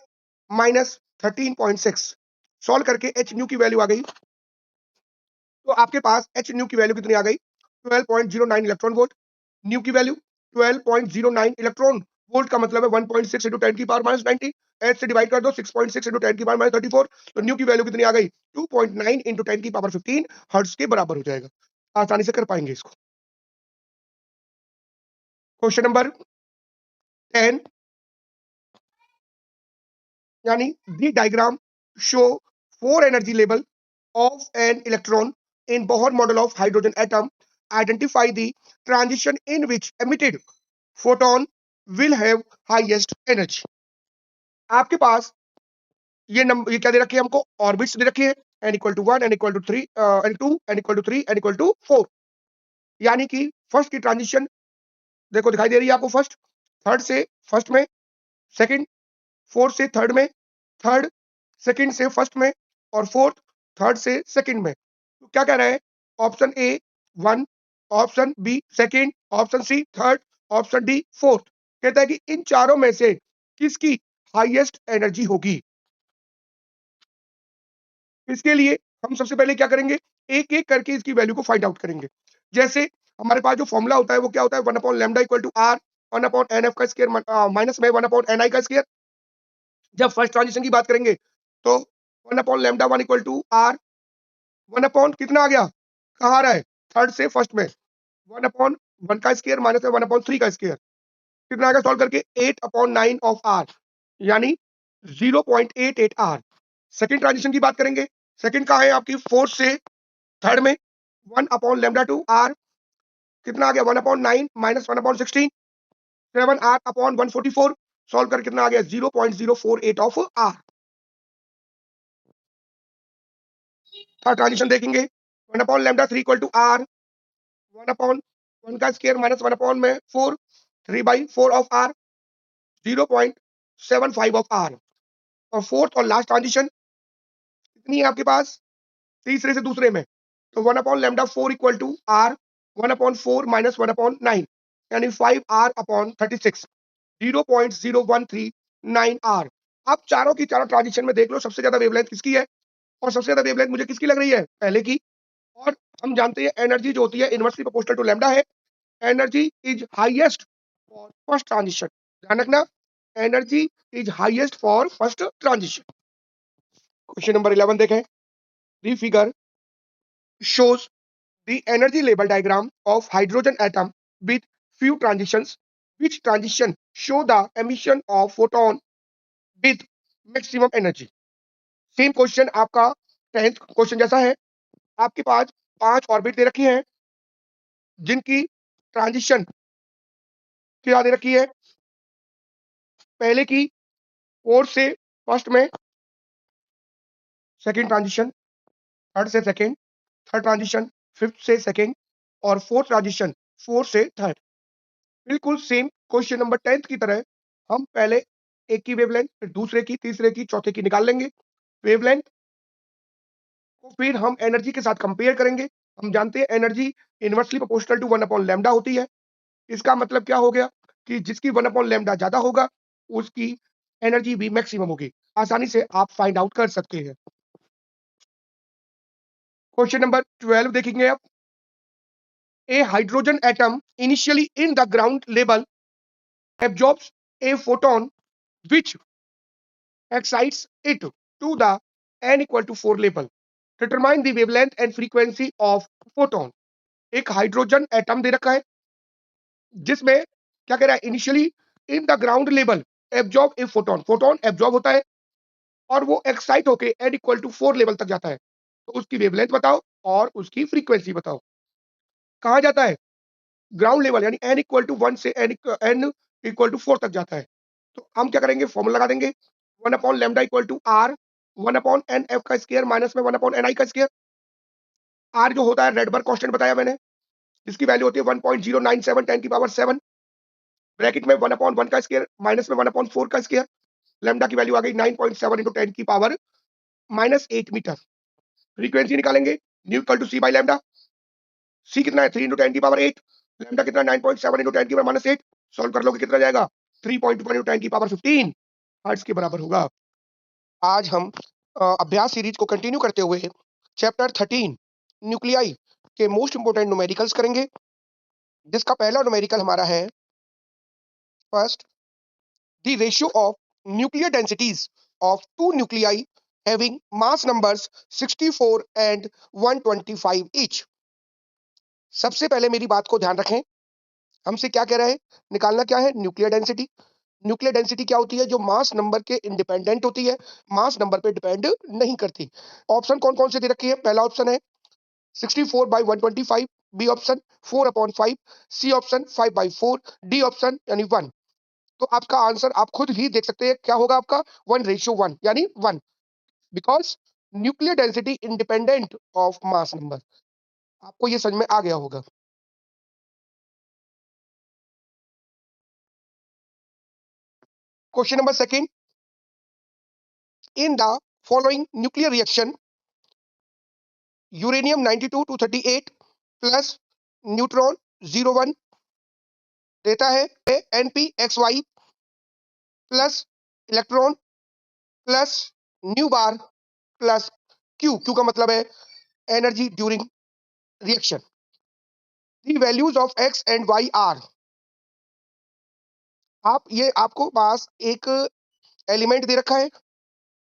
-13.6। सॉल्व करके एच न्यू की वैल्यू आ गई, तो आपके पास एच न्यू की वैल्यू कितनी आ गई 12.09 इलेक्ट्रॉन वोल्ट। न्यू की वैल्यू 12.09 इलेक्ट्रॉन वोल्ट का मतलब है 1.6 इंटू 10 की पावर -90। एच से डिवाइड कर दो 6.6 इंटू 10 की पावर -34, तो न्यू की वैल्यू कितनी आ गई 2.9 इंटू 10 की पावर 15 हर्ट्ज के बराबर हो जाएगा। आसानी से कर पाएंगे इसको। क्वेश्चन नंबर 10, यानी the diagram show 4 energy level of an electron in Bohr model of hydrogen atom. Identify the transition in which emitted photon will have highest energy। आपके पास ये नंबर, ये क्या दे रखी है हमको, ऑर्बिट्स दे रखी है, n equal to 1, n equal to 3, n 2, n equal to 3, n equal to 4। यानी कि फर्स्ट की ट्रांजिशन देखो दिखाई दे रही है आपको, फर्स्ट थर्ड से फर्स्ट में, सेकंड फोर्थ से थर्ड में, थर्ड सेकंड से फर्स्ट में, और फोर्थ थर्ड से सेकंड में। तो क्या कह रहा है, option A 1, option B second, option C third, option D fourth. कहता है कि इन चारों में से किसकी हाईएस्ट एनर्जी होगी। इसके लिए हम सबसे पहले क्या करेंगे, एक एक करके इसकी वैल्यू को फाइंड आउट करेंगे। जैसे हमारे पास जो फॉर्मूला होता है वो क्या होता है, 1 upon lambda equal to R, 1 upon N F का स्क्वायर माइनस में 1 अपॉन एन आई का स्क्वायर। जब फर्स्ट ट्रांजिशन की बात करेंगे तो 1 upon lambda 1 equal to R, 1 upon कितना आ गया, कहाँ आ रहा है, थर्ड से फर्स्ट में, 1 अपॉन 1 का स्क्वायर माइनस में 1 अपॉन 3 का स्क्वायर, कितना आएगा सॉल्व करके 8 अपॉन 9 ऑफ आर, यानी 0.88 आर। सेकंड ट्रांजिशन की बात करेंगे, सेकंड का है आपकी फोर्थ से थर्ड में, 1 अपॉन लैम्डा 2 आर, कितना आ गया 1 upon 9 minus 1 upon 16, 7 R upon 144, solve करके कितना आ गया 0.048 ऑफ आर। थर्ड ट्रांजिशन देखेंगे, 1 upon lambda 3 equal to R, 1 upon 1 का स्क्वायर माइनस 1 अपॉन में 4, 3/4 ऑफ आर, 0.75 ऑफ आर। और फोर्थ और लास्ट ट्रांजिशन कितनी है आपके पास, तीसरे से दूसरे में, तो 1 upon lambda 4 equal to R, 1 upon 4 minus 1 upon 9, यानी 5 आर अपॉन 36, 0.0139 आर। आप चारों की चारों ट्रांजिशन में देख लो सबसे ज्यादा वेवलेंथ किसकी है, और सबसे ज्यादा वेवलेंथ मुझे किसकी लग रही है, पहले की। और हम जानते हैं एनर्जी जो होती है इनवर्सली प्रोपोर्शनल टू लैम्डा है। Energy is highest for first transition, ध्यान रखना, energy is highest for first transition. Question number 11 देखें, दी figure shows the energy level diagram of hydrogen atom with few transitions, which transition show the emission of photon with maximum energy। Same question आपका 10th question जैसा है। आपके पास 5 orbit दे रखी हैं जिनकी transition क्या दे रखी है, पहले की फोर्थ से फर्स्ट में, सेकंड ट्रांजिशन थर्ड से सेकंड, थर्ड ट्रांजिशन फिफ्थ से सेकंड, और फोर्थ ट्रांजिशन फोर्थ से थर्ड। बिल्कुल सेम क्वेश्चन नंबर 10th की तरह हम पहले एक की वेवलेंथ, फिर दूसरे की, तीसरे की, चौथे की निकाल लेंगे। वेवलेंथ को फिर हम एनर्जी के साथ कंपेयर करेंगे। हम जानते हैं energy inversely proportional to 1 upon lambda होती है। इसका मतलब क्या हो गया कि जिसकी 1 अपॉन लैम्ब्डा ज्यादा होगा, उसकी एनर्जी भी मैक्सिमम होगी। आसानी से आप फाइंड आउट कर सकते हैं। क्वेश्चन नंबर 12 देखेंगे आप। A hydrogen atom initially in the ground level absorbs a photon which excites it to the n equal to 4 level. Determine the wavelength and frequency of photon. एक hydrogen atom दे रखा है जिसमें क्या कह रहा है, initially in the ground level absorb a photon, photon absorb होता है और वो एक्साइट होके n इक्वल टू 4 लेवल तक जाता है। तो उसकी वेवलेंथ बताओ और उसकी फ्रीक्वेंसी बताओ। कहाँ जाता है? ग्राउंड लेवल, यानी n इक्वल टू 1 से n इक्वल टू 4 तक जाता है। तो हम क्या करेंगे, फॉर्मूला लगा देंगे 1 upon lambda equal to r 1 upon n f का स्क्वायर माइनस में 1 अपॉन n i का स्क्वायर। r जो होता है रेडबर्ग कांस्टेंट बताया मैंने, जिसकी वैल्यू होती है 1.097 10 की पावर 7, ब्रैकेट में 1 अपॉन 1 का स्क्वायर माइनस में 1 अपॉन 4 का स्क्वायर। लैम्डा की वैल्यू आ गई 9.7 इंटू 10 की पावर माइनस 8 मीटर। फ्रीक्वेंसी निकालेंगे nu equal to C by lambda. C कितना है 3 इंटू 10 की पावर 8, लैम्डा कितना 9.7 इंटू 10 की पावर माइनस 8। सॉल्व कर लोगे कितना जाएगा 3.1 इंटू 10 की पावर 15 हर्ट्ज के बराबर होगा। आज हम अभ्यास सीरीज को कंटिन्यू करते हुए चैप्टर 13 न्यूक्लियाई के मोस्ट इंपोर्टेंट न्यूमेरिकल्स करेंगे, जिसका पहला न्यूमेरिकल हमारा है first, the ratio of nuclear densities of two nuclei having mass numbers 64 and 125 each. सबसे पहले मेरी बात को ध्यान रखें, हमसे क्या कह रहा है, निकालना क्या है, न्यूक्लियर डेंसिटी। न्यूक्लियर डेंसिटी क्या होती है, जो मास नंबर के इंडिपेंडेंट होती है, मास नंबर पे डिपेंड नहीं करती। ऑप्शन कौन कौन से दे रखी है, पहला ऑप्शन है 64 by 125, B option 4 upon 5, C option 5 by 4, D option यानी 1। तो आपका आंसर आप खुद ही देख सकते हैं क्या होगा आपका 1:1 यानी 1, because nuclear density independent of mass number. आपको ये समझ में आ गया होगा। Question number second, in the following nuclear reaction uranium 92 to 38 plus neutron 01 देता है NpXY plus electron plus nu bar plus Q। Q का मतलब है energy during reaction. The values of X and Y are. आप ये आपको पास एक element दे रखा है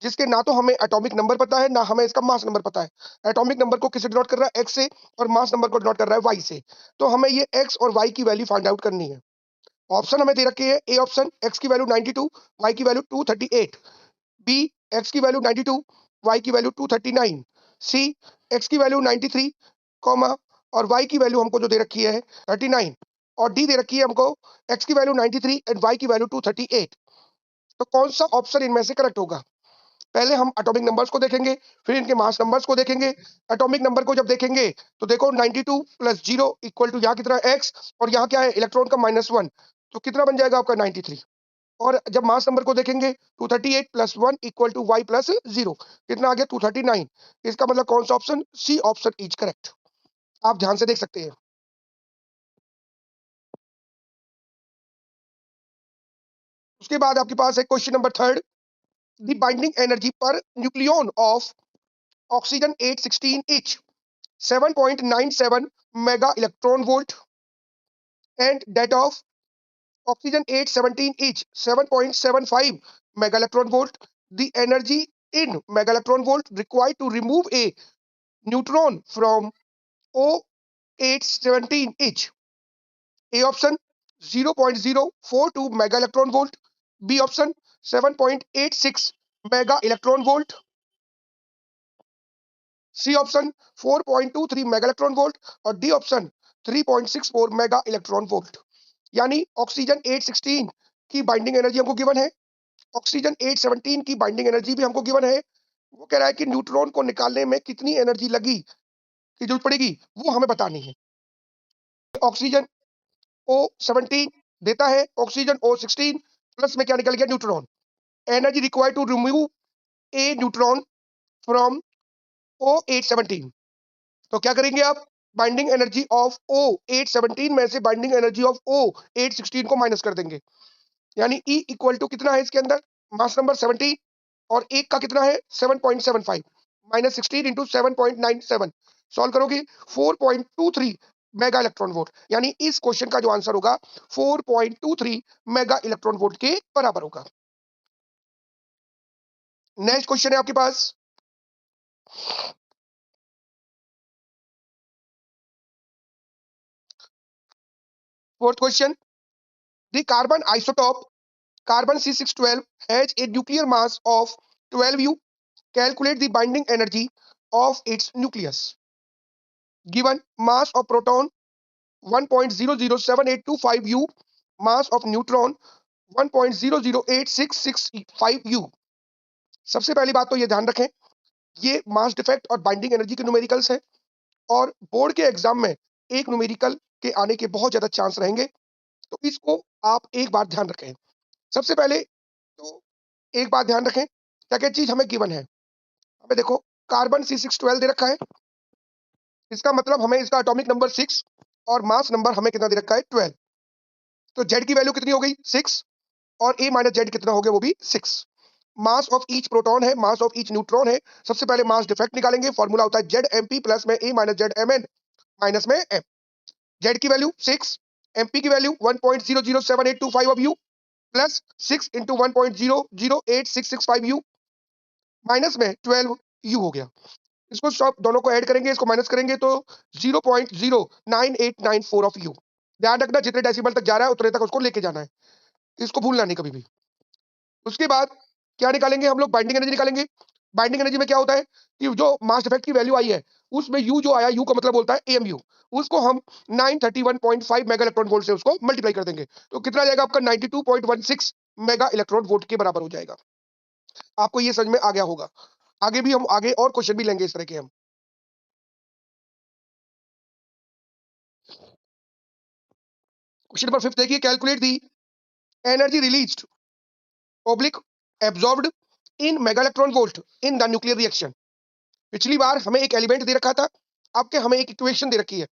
जिसके ना तो हमें एटॉमिक नंबर पता है ना हमें इसका मास नंबर पता है। एटॉमिक नंबर को किससे डिनोट कर रहा है, X से, और मास नंबर को डिनोट कर रहा है Y से। तो हमें ये X और Y की वैल्यू फाइंड आउट करनी है। ऑप्शन हमें दे रखे हैं, ए ऑप्शन X की वैल्यू 92, Y की वैल्यू 238, बी X की वैल्यू 92, Y की वैल्यू 239, सी X की वैल्यू 93, कॉमा और Y की वैल्यू हमको जो दे रखी है 39, और डी दे रखी है हमको X की वैल्यू 93 एंड Y की वैल्यू 238। तो कौन सा ऑप्शन इनमें से करेक्ट होगा? पहले हम एटॉमिक नंबर्स को देखेंगे, फिर इनके मास नंबर्स को देखेंगे। एटॉमिक नंबर को जब देखेंगे तो देखो 92 प्लस 0 इक्वल टू यहाँ कितना x, और यहाँ क्या है इलेक्ट्रॉन का -1, तो कितना बन जाएगा आपका 93। और जब मास नंबर को देखेंगे 238 plus 1 equal to y plus 0, कितना आ गया 239। इसका मतलब कौन सा option, C option is correct. आप ध्यान से देख सकते हैं। उसके बाद आपके पास है question number third, the binding energy per nucleon of oxygen 816 each 7.97 mega electron volt and that of oxygen 817 each 7.75 mega electron volt. The energy in mega electron volt required to remove a neutron from O817 each. A option 0.042 mega electron volt, B option 7.86 mega electron volt, C option 4.23 mega electron volt, और D option 3.64 mega electron volt. यानी oxygen 816 की binding energy हमको given है, oxygen 817 की binding energy भी हमको given है। वो कह रहा है कि न्यूट्रॉन को निकालने में कितनी एनर्जी लगी की जरूरत पड़ेगी वो हमें बतानी है। ऑक्सीजन O17 देता है ऑक्सीजन O16 प्लस में क्या निकल गया neutron, energy required to remove a neutron from O817। तो क्या करेंगे आप, बाइंडिंग एनर्जी ऑफ O817 में से बाइंडिंग एनर्जी ऑफ O816 को माइनस कर देंगे, यानी E इक्वल टू कितना है इसके अंदर, मास नंबर 17 और एक का कितना है 7.75 माइनस 16 इंटू 7.97, सॉल्व करोगे 4.23 मेगा इलेक्ट्रॉन वोल्ट, यानी इस क्वेश्चन का जो आंसर होगा 4.23 मेगा इलेक्ट्रॉन वोल्ट के बराबर होगा। नेक्स्ट क्वेश्चन है आपके पास, fourth question, the carbon isotope carbon C612 has a nuclear mass of 12 U. Calculate the binding energy of its nucleus. Given mass of proton 1.007825 U, mass of neutron 1.008665 U. सबसे पहली बात तो ये ध्यान रखें, ये मास डिफेक्ट और binding energy के न्यूमेरिकल्स हैं और बोर्ड के एग्जाम में एक न्यूमेरिकल के आने के बहुत ज्यादा चांस रहेंगे, तो इसको आप एक बार ध्यान रखें। सबसे पहले तो एक बात ध्यान रखें, क्या क्या चीज हमें गिवन है। हमें देखो कार्बन C612 दे रखा है, इसका मतलब हमें इसका एटॉमिक नंबर 6 और मास नंबर हमें कितना दे रखा है 12। तो जेड की वैल्यू कितनी हो गई 6 और ए माइनस जेड कितना हो गया वो भी 6। मास ऑफ ईच प्रोटॉन है, मास ऑफ ईच न्यूट्रॉन है। सबसे पहले मास डिफेक्ट निकालेंगे, फॉर्मूला होता है जेड एम पी प्लस में A minus Z M N minus में एम। जेड की वैल्यू 6, एमपी की value 1.007825 of U plus 6 into 1.008665 U minus में 12 यू हो गया। इसको सब दोनों को ऐड करेंगे, इसको माइनस करेंगे तो 0.09894 ऑफ यू। ध्यान रखना जितने डेसिमल तक जा रहा है उतने तक उसको लेके जाना है, इसको भूलना नहीं कभी भी। उसके बाद क्या निकालेंगे हम लोग, बाइंडिंग एनर्जी निकालेंगे। बाइंडिंग एनर्जी में क्या होता है कि जो मास डिफेक्ट की वैल्यू आई है उसमें यू जो आया, यू का मतलब होता है एमयू, उसको हम 931.5 मेगा इलेक्ट्रॉन वोल्ट से उसको मल्टीप्लाई कर देंगे, तो कितना जाएगा आपका 92.16 मेगा इलेक्ट्रॉन वोल्ट के बराबर हो जाएगा। आपको ये समझ में आ गया होगा। आगे भी हम आगे और क्वेश्चन भी लेंगे इस तरह के हम। क्वेश्चन नंबर 5 देखिए, calculate the energy released oblique absorbed in mega electron volt in the nuclear reaction. पिछली बार हमें एक एलिमेंट दे रखा था, आपके हमें एक इक्वेशन दे रखी है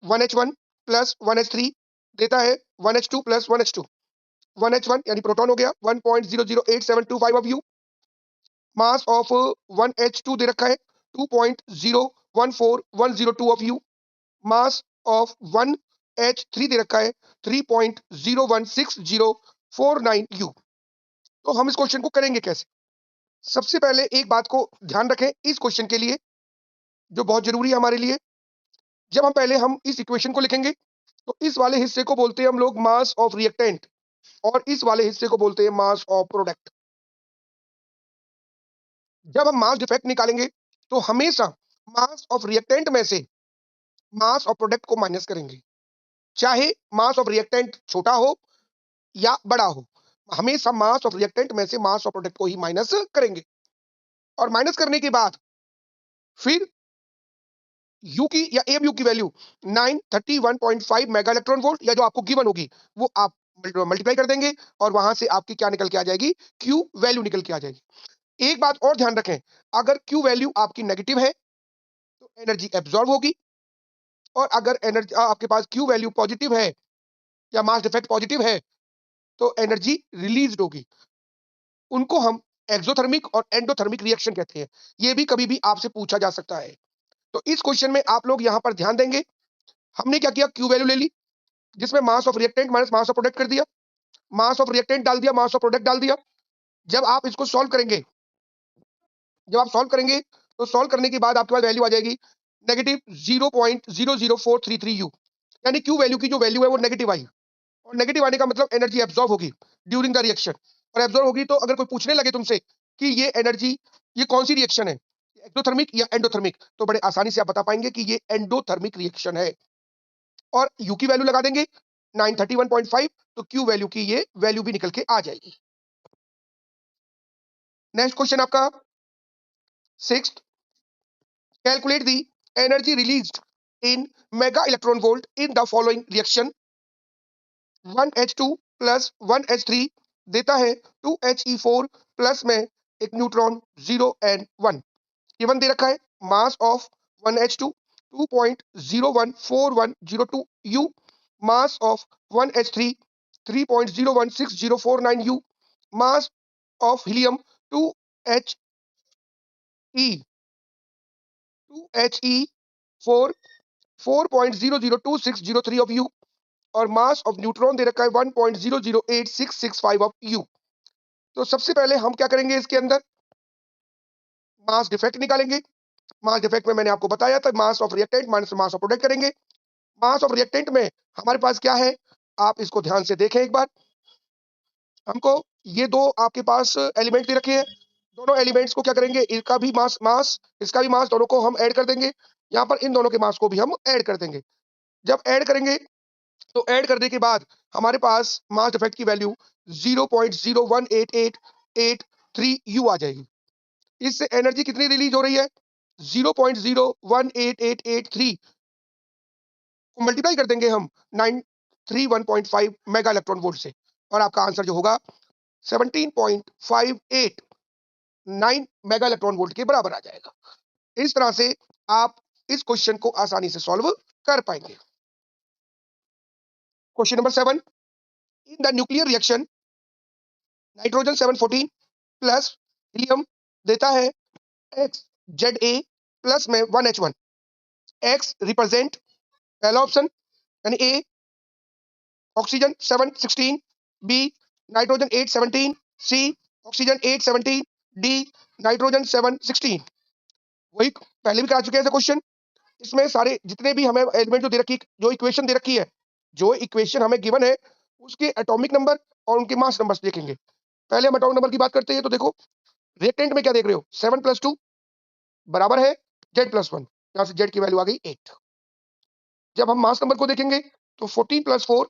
1h1 प्लस 1h3 देता है 1h2 प्लस 1h2। 1h1 यानी प्रोटॉन हो गया 1.008725 of you, mass of 1h2 दे रखा है 2.014102 of you, mass of 1h3 दे रखा है 3.016049 यू। तो हम इस क्वेश्चन को करेंगे कैसे। सबसे पहले एक बात को ध्यान रखें इस क्वेश्चन के लिए जो बहुत जरूरी है हमारे लिए, जब हम इस इक्वेशन को लिखेंगे तो इस वाले हिस्से को बोलते हैं हम लोग मास ऑफ रिएक्टेंट और इस वाले हिस्से को बोलते हैं मास ऑफ प्रोडक्ट। जब हम मास डिफेक्ट निकालेंगे तो हमेशा मास ऑफ रिएक्टेंट में से मास ऑफ प्रोडक्ट को माइनस करेंगे, चाहे मास ऑफ रिएक्टेंट छोटा हो या बड़ा हो, हमेशा मास ऑफ रिएक्टेंट में से मास ऑफ प्रोडक्ट को ही माइनस करेंगे। और माइनस करने के बाद फिर यू की या एम यू की वैल्यू 931.5 मेगा इलेक्ट्रॉन वोल्ट या जो आपको गिवन होगी वो आप मल्टीप्लाई कर देंगे और वहां से आपकी क्या निकल के आ जाएगी, क्यू वैल्यू निकल के आ जाएगी। एक बात और ध्यान रखें, अगर क्यू वैल्यू आपकी नेगेटिव है तो एनर्जी एब्जॉर्ब होगी, और अगर एनर्जी आपके पास क्यू वैल्यू पॉजिटिव है या मास डिफेक्ट पॉजिटिव है तो एनर्जी रिलीज होगी। उनको हम एक्सोथर्मिक और एंडोथर्मिक रिएक्शन कहते हैं। ये भी कभी भी आपसे पूछा जा सकता है, तो इस क्वेश्चन में आप लोग यहां पर ध्यान देंगे। हमने क्या किया, क्यू वैल्यू ले ली जिसमें मास of reactant minus mass of product कर दिया, मास ऑफ रिएक्टेंट डाल दिया, मास ऑफ प्रोडक्ट डाल दिया। जब आप इसको सॉल्व करेंगे, जब आप सॉल्व करेंगे तो सॉल्व करने के बाद आपके पास वैल्यू आ जाएगी नेगेटिव 0.00433 यू, यानी क्यू वैल्यू की जो वैल्यू है वो नेगेटिव आई, और नेगेटिव आने का मतलब एनर्जी एब्जॉर्ब होगी ड्यूरिंग द रिएक्शन। और एब्जॉर्ब होगी तो अगर कोई पूछने लगे तुमसे कि ये एनर्जी ये कौन सी रिएक्शन है, एक्सोथर्मिक या एंडोथर्मिक, तो बड़े आसानी से आप बता पाएंगे कि ये एंडोथर्मिक रिएक्शन है। और यू की वैल्यू लगा देंगे 931.5, तो क्यू वैल्यू की ये वैल्यू भी निकल के आ जाएगी। नेक्स्ट क्वेश्चन आपका 6th, calculate the energy released in mega electron volt in the following reaction 1h2 plus 1h3 देता है 2He4 प्लस में एक न्यूट्रॉन 0 एंड 1। गिवन दे रखा है mass of 1H2 2.014102 U, mass of 1H3 3.016049 U, mass of helium 2He 2He4 4.002603 of U, और mass of neutron दे रखा है 1.008665 of U। तो सबसे पहले हम क्या करेंगे, इसके अंदर मास डिफेक्ट निकालेंगे। मास डिफेक्ट में मैंने आपको बताया था mass of reactant minus mass of product करेंगे। मास ऑफ रिएक्टेंट में हमारे पास क्या है, आप इसको ध्यान से देखें एक बार। हमको ये दो आपके पास एलिमेंट दे रखे हैं, दोनों एलिमेंट्स को क्या करेंगे, इसका भी मास मास इसका भी मास, दोनों को हम ऐड कर देंगे। यहाँ पर इन दोनों के मास को भी हम ऐड कर देंगे। जब ऐड करेंगे तो ऐड करने के बाद हमारे पास मास डिफेक्ट की वैल्यू 0.018883 U आ जाएगी। इससे एनर्जी कितनी रिलीज हो रही है, 0.018883 को मल्टीप्लाई कर देंगे हम 931.5 मेगा इलेक्ट्रॉन वोल्ट से, और आपका आंसर जो होगा 17.589 मेगा इलेक्ट्रॉन वोल्ट के बराबर आ जाएगा। इस तरह से आप इस क्वेश्चन को आसानी से सॉल्व कर पाएंगे। Question number 7, in the nuclear reaction nitrogen 714 plus helium देता है XZA प्लस में 1H1। X रिप्रेजेंट पहला ऑप्शन यानी A oxygen 716, B nitrogen 817, C oxygen 817, D nitrogen 716। वही पहले भी करा चुके हैं ऐसे क्वेश्चन। इसमें सारे जितने भी हमें एलिमेंट जो दे रखी, जो इक्वेशन दे रखी है, जो इक्वेशन हमें गिवन है उसके एटॉमिक नंबर और उनके मास नंबर्स देखेंगे। पहले हम एटॉमिक नंबर की बात करते हैं। तो देखो रिएक्टेंट में क्या देख रहे हो, 7 + 2 बराबर है Z + 1, यहां से Z की वैल्यू आ गई 8। जब हम मास नंबर को देखेंगे तो 14 + 4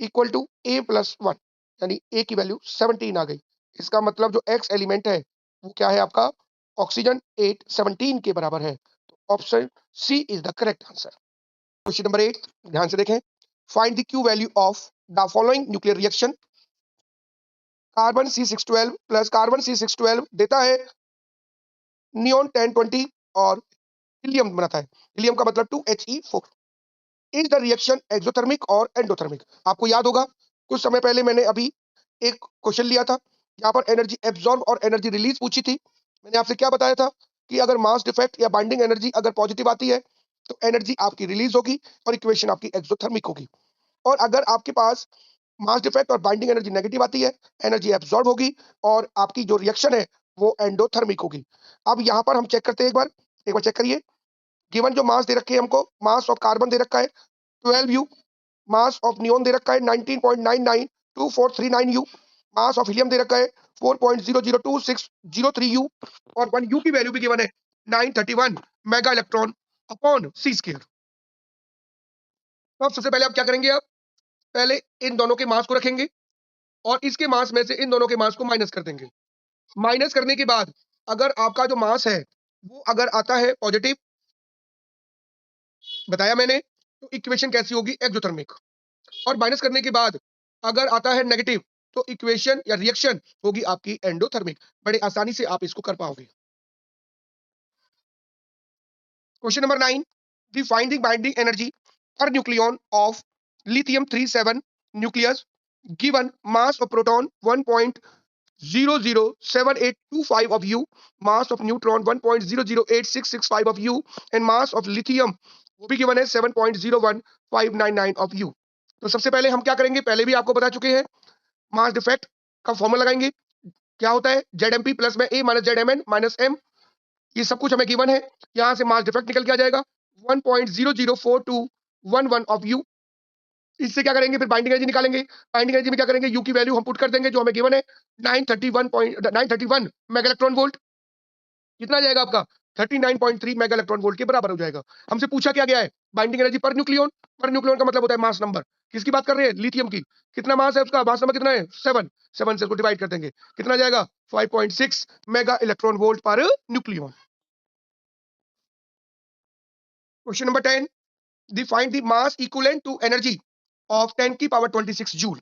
इक्वल टू A + 1, यानी A की वैल्यू 17 आ गई। इसका मतलब जो X एलिमेंट है वो क्या है आपका, ऑक्सीजन 817 के बराबर है। तो option C is the correct answer. Question number 8 ध्यान से देखें। Find the Q value of the following nuclear reaction. Carbon C612 plus carbon C612 देता है नियोन 1020 और हीलियम बनाता है। हीलियम का मतलब 2He4। Is the reaction exothermic और एंडोथर्मिक। आपको याद होगा कुछ समय पहले मैंने अभी एक क्वेश्चन लिया था, यहाँ पर एनर्जी एब्जॉर्ब और एनर्जी रिलीज पूछी थी। मैंने आपसे क्या बताया था कि अगर मास डिफेक्ट या बाइंडिंग एनर्जी अगर पॉजिटिव आती है तो एनर्जी आपकी रिलीज होगी और इक्वेशन आपकी एक्सोथर्मिक होगी, और अगर आपके पास मास डिफेक्ट और बाइंडिंग एनर्जी नेगेटिव आती है, एनर्जी एब्जॉर्ब होगी और आपकी जो रिएक्शन है वो एंडोथर्मिक होगी। अब यहाँ पर हम चेक करते हैं, एक बार चेक करिए। गिवन जो मास दे रखे हैं हमको, मास ऑफ कार्बन दे रखा है 12 U, मास ऑफ नियोन दे रखा है 19.992439 U, मास ऑफ हीलियम दे रखा है 4.002603 U, और 1 U की वैल्यू भी गिवन है 931 mega electron upon C square. तो अब सबसे पहले आप क्या करेंगे, आप पहले इन दोनों के मास को रखेंगे और इसके मास में से इन दोनों के मास को माइनस कर देंगे। माइनस करने के बाद अगर आपका जो मास है वो अगर आता है पॉजिटिव, बताया मैंने, तो इक्वेशन कैसी होगी, एक्सोथर्मिक। और माइनस करने के बाद अगर आता है नेगेटिव तो इक्वेशन या रिएक्शन होगी आपकी एंडोथर्मिक। बड़े आसानी से आप इसको कर पाओगे। Question number 9, the finding binding energy per nucleon of lithium 37 nucleus given mass of proton 1.007825 of U, mass of neutron 1.008665 of U, and mass of lithium वो भी गिवन है 7.01599 of U। तो सबसे पहले हम क्या करेंगे, पहले भी आपको बता चुके हैं, मास डिफेक्ट का फॉर्मूला लगाएंगे। क्या होता है, ZMP प्लस में A minus ZMN minus M, ये सब कुछ हमें गिवन है। यहां से मास डिफेक्ट निकल के आ जाएगा 1.004211 ऑफ U। इससे क्या करेंगे, फिर बाइंडिंग एनर्जी निकालेंगे। बाइंडिंग एनर्जी में क्या करेंगे, यू की वैल्यू हम पुट कर देंगे जो हमें गिवन है 931 मेगा इलेक्ट्रॉन वोल्ट। कितना जाएगा आपका, 39.3 मेगा इलेक्ट्रॉन वोल्ट के बराबर हो जाएगा। हमसे पूछा क्या गया है, binding energy per nucleon. Per nucleon का मतलब होता है मास नंबर। किसकी बात कर रहे हैं, लिथियम की। कितना मास है उसका, मास नंबर कितना है 7। 7 से उसको डिवाइड कर देंगे, कितना जाएगा 5.6 mega electron volt per nucleon. Question number 10, the find the mass equivalent to energy of 10 की पावर 26 जूल।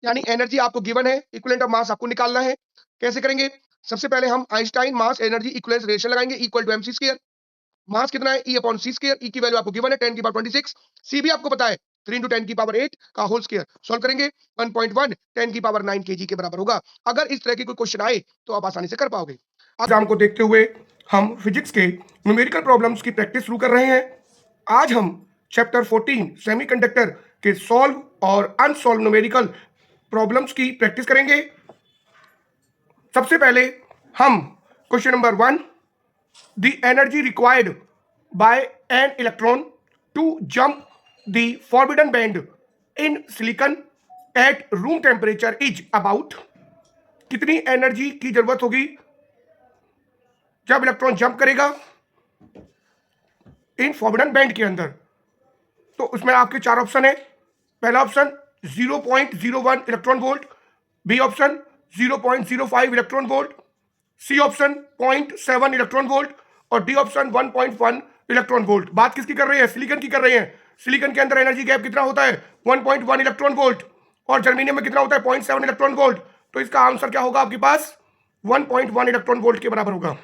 यानी एनर्जी आपको गिवन है, इक्विवेलेंट ऑफ मास आपको निकालना है। कैसे करेंगे? सबसे पहले हम Einstein mass energy equivalence relation लगाएंगे, equal to mc square. Mass कितना है? E upon c square. E की वैल्यू आपको गिवन है 10 की पावर 26, c भी आपको पता है 3 into 10 की पावर 8 का होल स्क्वायर। सॉल्व करेंगे 1.1 10 की पावर 9 kg के बराबर होगा। अगर इस तरह की कोई क्वेश्चन आए तो आप आसानी से कर पाओगे। एग्जाम को देखते हुए हम फिजिक्स के न्यूमेरिकल प्रॉब्लम्स की प्रैक्टिस शुरू कर रहे हैं। आज हम चैप्टर 14 सेमीकंडक्टर के सॉल्व और अनसॉल्व न्यूमेरिकल प्रॉब्लम्स की प्रैक्टिस करेंगे। सबसे पहले हम question number 1, the energy required by an electron to jump the forbidden band in silicon at room temperature is about। कितनी एनर्जी की जरूरत होगी जब इलेक्ट्रॉन जंप करेगा इन फॉरबिडन बैंड के अंदर? तो उसमें आपके चार ऑप्शन है। पहला option 0.01 electron volt, B option 0.05 electron volt, C option 0.7 electron volt और डी ऑप्शन 1.1 इलेक्ट्रॉन वोल्ट। बात किसकी कर रहे हैं? सिलिकॉन की कर रहे हैं। सिलिकॉन के अंदर एनर्जी गैप कितना होता है? 1.1 इलेक्ट्रॉन वोल्ट और जर्मेनियम में कितना होता है? 0.7 इलेक्ट्रॉन वोल्ट। तो इसका आंसर क्या होगा आपके पास? 1.1 इलेक्ट्रॉन वोल्ट के बराबर होगा।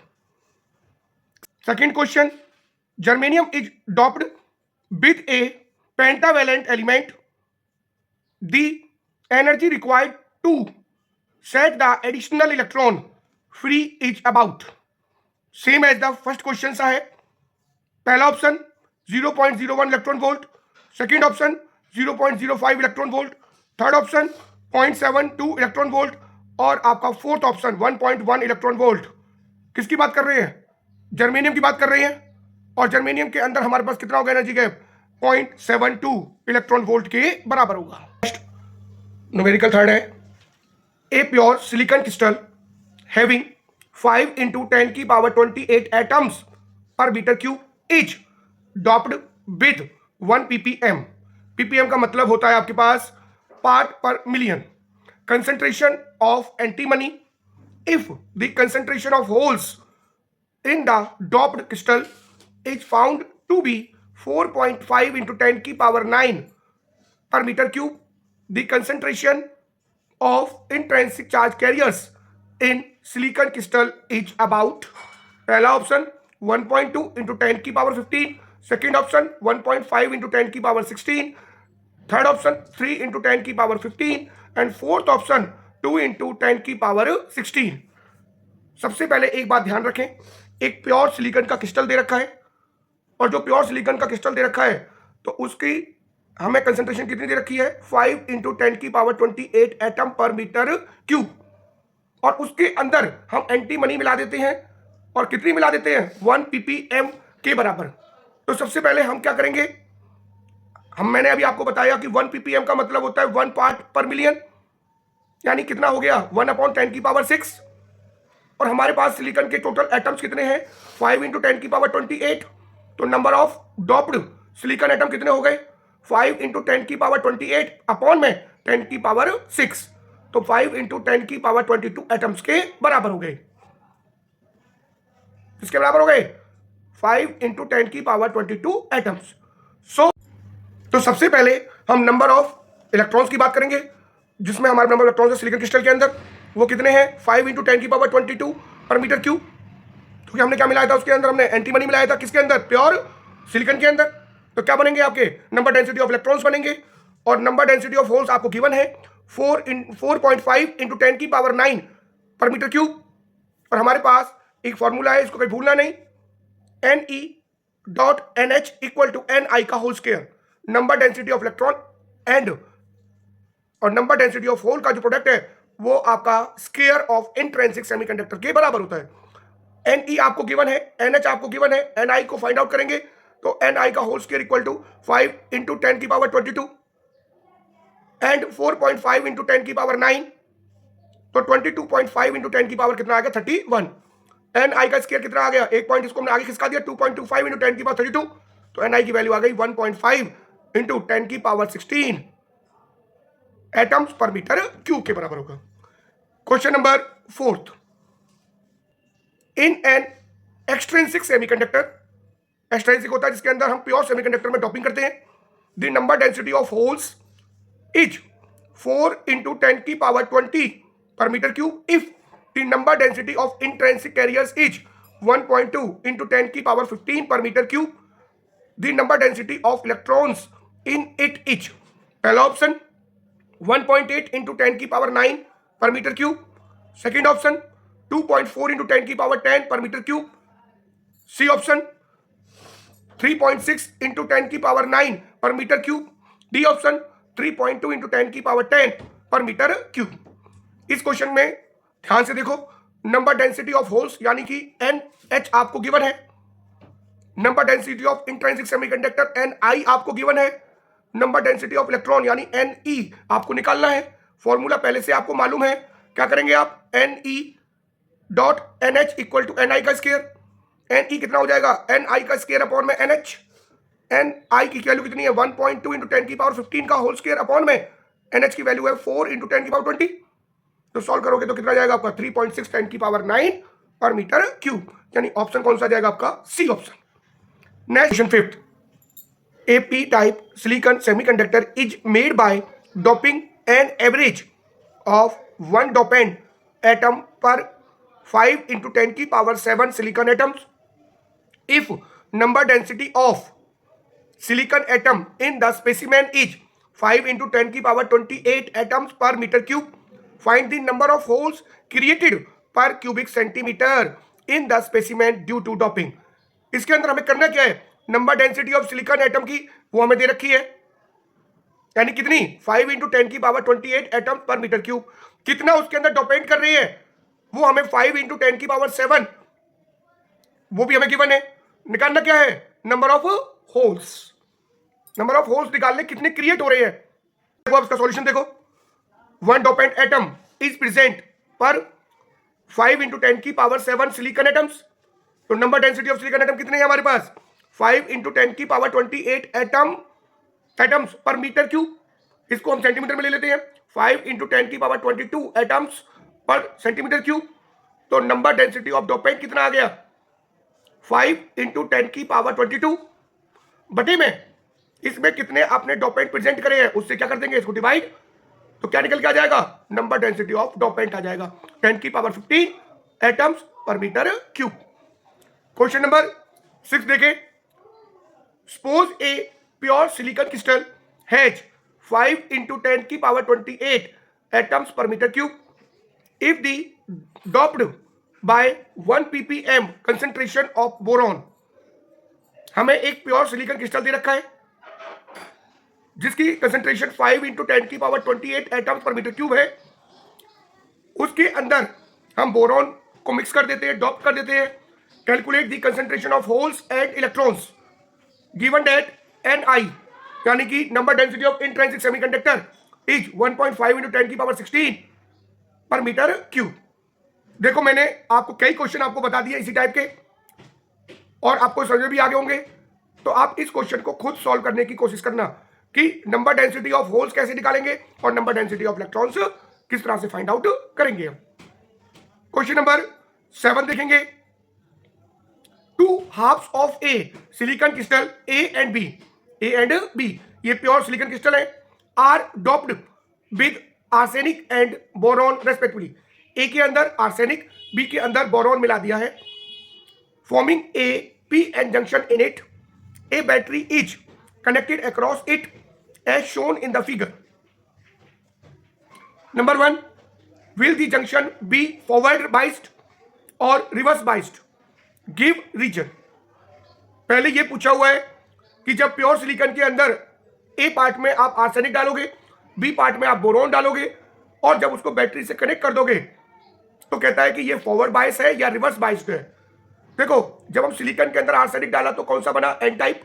Second question, germanium is doped with a pentavalent element, the energy required to set the additional electron free is about. Same as the first question सा है। पहला option 0.01 electron volt, second option 0.05 electron volt, third option 0.72 electron volt और आपका fourth option 1.1 electron volt. किसकी बात कर रहे हैं? जर्मेनियम की बात कर रहे हैं। और जर्मेनियम के अंदर हमारे पास कितना होगा एनर्जी गैप? 0.72 इलेक्ट्रॉन वोल्ट के बराबर होगा। न्यूमेरिकल थर्ड है, a pure silicon crystal having 5 into 10 की पावर 28 एटम्स पर metre cube is doped with 1 ppm। ppm का मतलब होता है आपके पास part per million. Concentration of antimony, if the concentration of holes in the doped crystal is found to be 4.5 into 10 की power 9 per meter cube, the concentration of intrinsic charge carriers in silicon crystal is about। पहला option 1.2 into 10 की power 15, second option 1.5 into 10 की power 16, third option 3 into 10 की power 15 and fourth option 2 into 10 की power 16। सबसे पहले एक बात ध्यान रखें, एक प्योर सिलिकॉन का क्रिस्टल दे रखा है और जो प्योर सिलिकॉन का क्रिस्टल दे रखा है तो उसकी हमें कंसंट्रेशन कितनी दे रखी है? 5 into 10 की पावर 28 एटम पर मीटर क्यूब। और उसके अंदर हम एंटीमनी मिला देते हैं और कितनी मिला देते हैं? 1 ppm के बराबर। तो सबसे पहले हम क्या करेंगे? मैंने अभी आपको बताया कि 1 ppm का मतलब होता है 1 पार्ट पर मिलियन, यानी कितना हो गया? 1/10 की पावर 6। और हमारे पास सिलिकॉन के टोटल एटम्स कितने हैं? 5 into 10 की पावर 28। तो number of doped silicon atom कितने हो गए? 5 into 10 की पावर 28 अपॉन में 10 की पावर 6। तो 5 into 10 की पावर 22 एटम्स के बराबर हो गए। किसके बराबर हो गए? 5 into 10 की पावर 22 एटम्स। तो सबसे पहले हम नंबर ऑफ इलेक्ट्रॉन्स की बात करेंगे, जिसमें हमारे नंबर इलेक्ट्रॉन्स है सिलिकॉन क्रिस्टल के अंदर, वो कितने हैं? 5 into 10 की पावर 22 पर मीटर क्यूब। तो हमने क्या मिलाया था उसके अंदर? हमने एंटीमनी मिलाया था। किसके अंदर? प्योर सिलिकॉन के अंदर। तो क्या बनेंगे आपके? नंबर डेंसिटी ऑफ इलेक्ट्रॉन्स बनेंगे और नंबर डेंसिटी ऑफ होल्स आपको गिवन है 4.5 into 10 की पावर 9 पर मीटर क्यूब। और हमारे पास एक फॉर्मूला है, इसको कहीं भूलना नहीं, Ne.NH इक्वल टू Ni का whole square. Number density of electron and और नंबर डेंसिटी ऑफ होल का जो प्रोडक्ट है वो आपका स्क्वायर ऑफ इंट्रिंसिक सेमीकंडक्टर के बराबर होता है। Ne आपको गिवन है, NH आपको गिवन है, Ni को फाइंड आउट करेंगे तो Ni का whole square equal to 5 into 10 की पावर 22 एंड 4.5 into 10 की पावर 9। तो 22.5 into 10 की पावर कितना आ गया? 31। Ni का स्क्वायर कितना आ गया? एक पॉइंट इसको हमने आगे खिसका दिया, 2.25 into 10 की पावर 32। तो Ni की वैल्यू आ गई 1.5 into 10 की पावर 16 एटम्स पर मीटर क्यूब के बराबर होगा। Question number 4, in an extrinsic semiconductor, extrinsic होता है जिसके अंदर हम प्योर सेमीकंडक्टर में डोपिंग करते हैं, the number density of holes is 4 into 10 की power 20 per meter cube if the number density of intrinsic carriers is 1.2 into 10 की power 15 per meter cube. The number density of electrons in it is, पहला option 1.8 into 10 की power 9 per meter cube. Second option 2.4 into 10 की power 10 per meter cube. C option 3.6 into 10 की power 9 per meter cube. D option 3.2 into 10 की power 10 per meter cube. इस question में ध्यान से देखो, नंबर डेंसिटी ऑफ होल्स यानी कि NH आपको गिवन है, number density of intrinsic semiconductor Ni आपको गिवन है, नंबर डेंसिटी ऑफ इलेक्ट्रॉन यानी Ne आपको निकालना है. फॉर्मूला पहले से आपको मालूम है. क्या करेंगे आप? Ne dot NH equal to Ni का स्क्वायर. Ne कितना हो जाएगा? Ni का स्क्वायर अपॉन में NH. Ni की वैल्यू कितनी है? 1.2 इंटू 10 की पावर 15 का होल स्क्वायर अपॉन में NH की वैल्यू है 4 इंटू 10 की पावर 20. तो सॉल्व करोगे तो कितना जाएगा आपका? 3.6 10 की पावर 9 पर मीटर क्यूब. यानी ऑप्शन कौन सा जाएगा आपका? C option. Next question fifth. A p-type silicon semiconductor is made by doping an average of 1 dopant atom per 5 into 10 की power 7 silicon atoms. If number density of silicon atom in the specimen is 5 into 10 की power 28 atoms per meter cube, find the number of holes created per cubic centimeter in the specimen due to doping. इसके अंदर हमें करना क्या है? Number density of silicon atom की वो हमें दे रखी है, यानी कितनी? 5 इंटू 10 की पावर 28 एटम पर मीटर क्यूब. कितना उसके अंदर डोपेंट कर रही है वो हमें 5 इंटू 10 की पावर 7 वो भी हमें गिवन है. निकालना क्या है? Number of holes. Number of holes निकालने कितने क्रिएट हो रहे हैं. देखो आप इसका सॉल्यूशन देखो. 1 डोपेंट एटम इज प्रेजेंट पर 5 इंटू 10 की पावर 7 सिलिकॉन एटम्स. तो number density of silicon atom कितने हैं हमारे पास? 5 इंटू 10 की पावर 28 एटम्स पर मीटर क्यूब. इसको हम सेंटीमीटर में ले लेते हैं. 5 इंटू 10 की पावर 22 एटम्स पर सेंटीमीटर क्यूब. तो नंबर डेंसिटी ऑफ डोपेंट कितना आ गया? 5 इंटू 10 की पावर 22 बटे में इसमें कितने आपने डोपेंट प्रेजेंट करे हैं उससे क्या कर देंगे? इसको डिवाइड. तो क्या निकल के आ जाएगा? नंबर डेंसिटी ऑफ डोपेंट आ जाएगा 10 की पावर 15 एटम्स पर मीटर क्यूब. क्वेश्चन नंबर 6 देखें. Suppose a pure silicon crystal has 5 into 10 की power 28 atoms per meter cube. If the doped by 1 ppm concentration of boron, हमें एक प्योर सिलिकॉन क्रिस्टल दे रखा है जिसकी कंसेंट्रेशन 5 इंटू 10 की power 28 atoms पर metre cube है. उसके अंदर हम बोरॉन को मिक्स कर देते हैं, डॉप कर देते हैं. Calculate the concentration of holes and electrons given that Ni यानी कि number density of intrinsic semiconductor is 1.5 into 10 की पावर 16 पर मीटर क्यूब. देखो मैंने आपको कई क्वेश्चन आपको बता दिए इसी टाइप के और आपको समझ में भी आ गए होंगे. तो आप इस क्वेश्चन को खुद सॉल्व करने की कोशिश करना कि नंबर डेंसिटी ऑफ होल्स कैसे निकालेंगे और नंबर डेंसिटी ऑफ इलेक्ट्रॉन्स किस तरह से फाइंड आउट करेंगे. क्वेश्चन नंबर 7 देखेंगे. 2 halves of a silicon crystal A and B, ये प्योर सिलिकॉन क्रिस्टल है, are doped with arsenic and boron respectively. A के अंदर आर्सेनिक, बी के अंदर बोरॉन मिला दिया है, forming a p n junction in it. A battery is connected across it as shown in the figure. Number 1, will the junction be forward biased और reverse biased? Give reason. पहले ये पूछा हुआ है कि जब प्योर सिलिकॉन के अंदर ए पार्ट में आप आर्सेनिक डालोगे, बी पार्ट में आप बोरॉन डालोगे और जब उसको बैटरी से कनेक्ट कर दोगे तो कहता है कि ये फॉरवर्ड बायस है या रिवर्स बायस्ड है. देखो जब हम सिलिकॉन के अंदर आर्सेनिक डाला तो कौन सा बना? N type.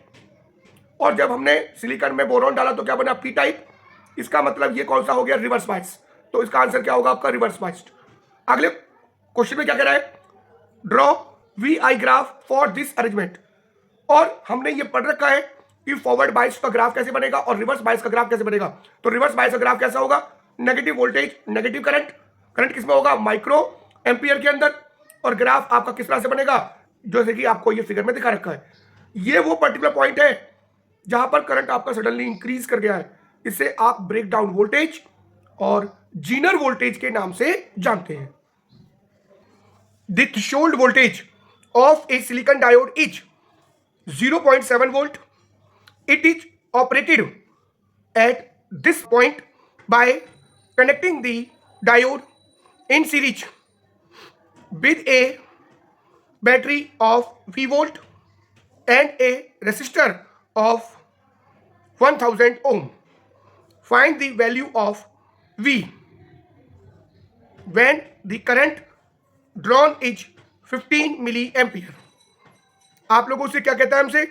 और जब हमने सिलिकॉन में बोरॉन डाला तो क्या बना? P type. इसका मतलब ये कौन सा हो गया? Reverse bias. तो इसका आंसर क्या होगा आपका? Reverse biased. अगले क्वेश्चन में क्या कह रहा है? Draw VI graph for this arrangement. और हमने ये पढ़ रखा है कि फॉरवर्ड बायस का ग्राफ कैसे बनेगा और रिवर्स बायस का ग्राफ कैसे बनेगा. तो रिवर्स बायस का ग्राफ कैसा होगा? Negative voltage, negative current. Current किसमें होगा? माइक्रो एम्पियर के अंदर. और ग्राफ आपका किस तरह से बनेगा? जैसे कि आपको ये फिगर में दिखा रखा है. ये वो पर्टिकुलर पॉइंट है जहां पर करंट आपका सडनली इंक्रीज कर गया है. इससे आप ब्रेक डाउन वोल्टेज और जीनर वोल्टेज के नाम से जानते हैं। The threshold voltage of A silicon diode is 0.7 volt. It is operated at this point by connecting the diode in series with a battery of V volt and a resistor of 1000 ohm. Find the value of V when the current drawn is 15 milliampere. आप लोगों से क्या कहता है हमसे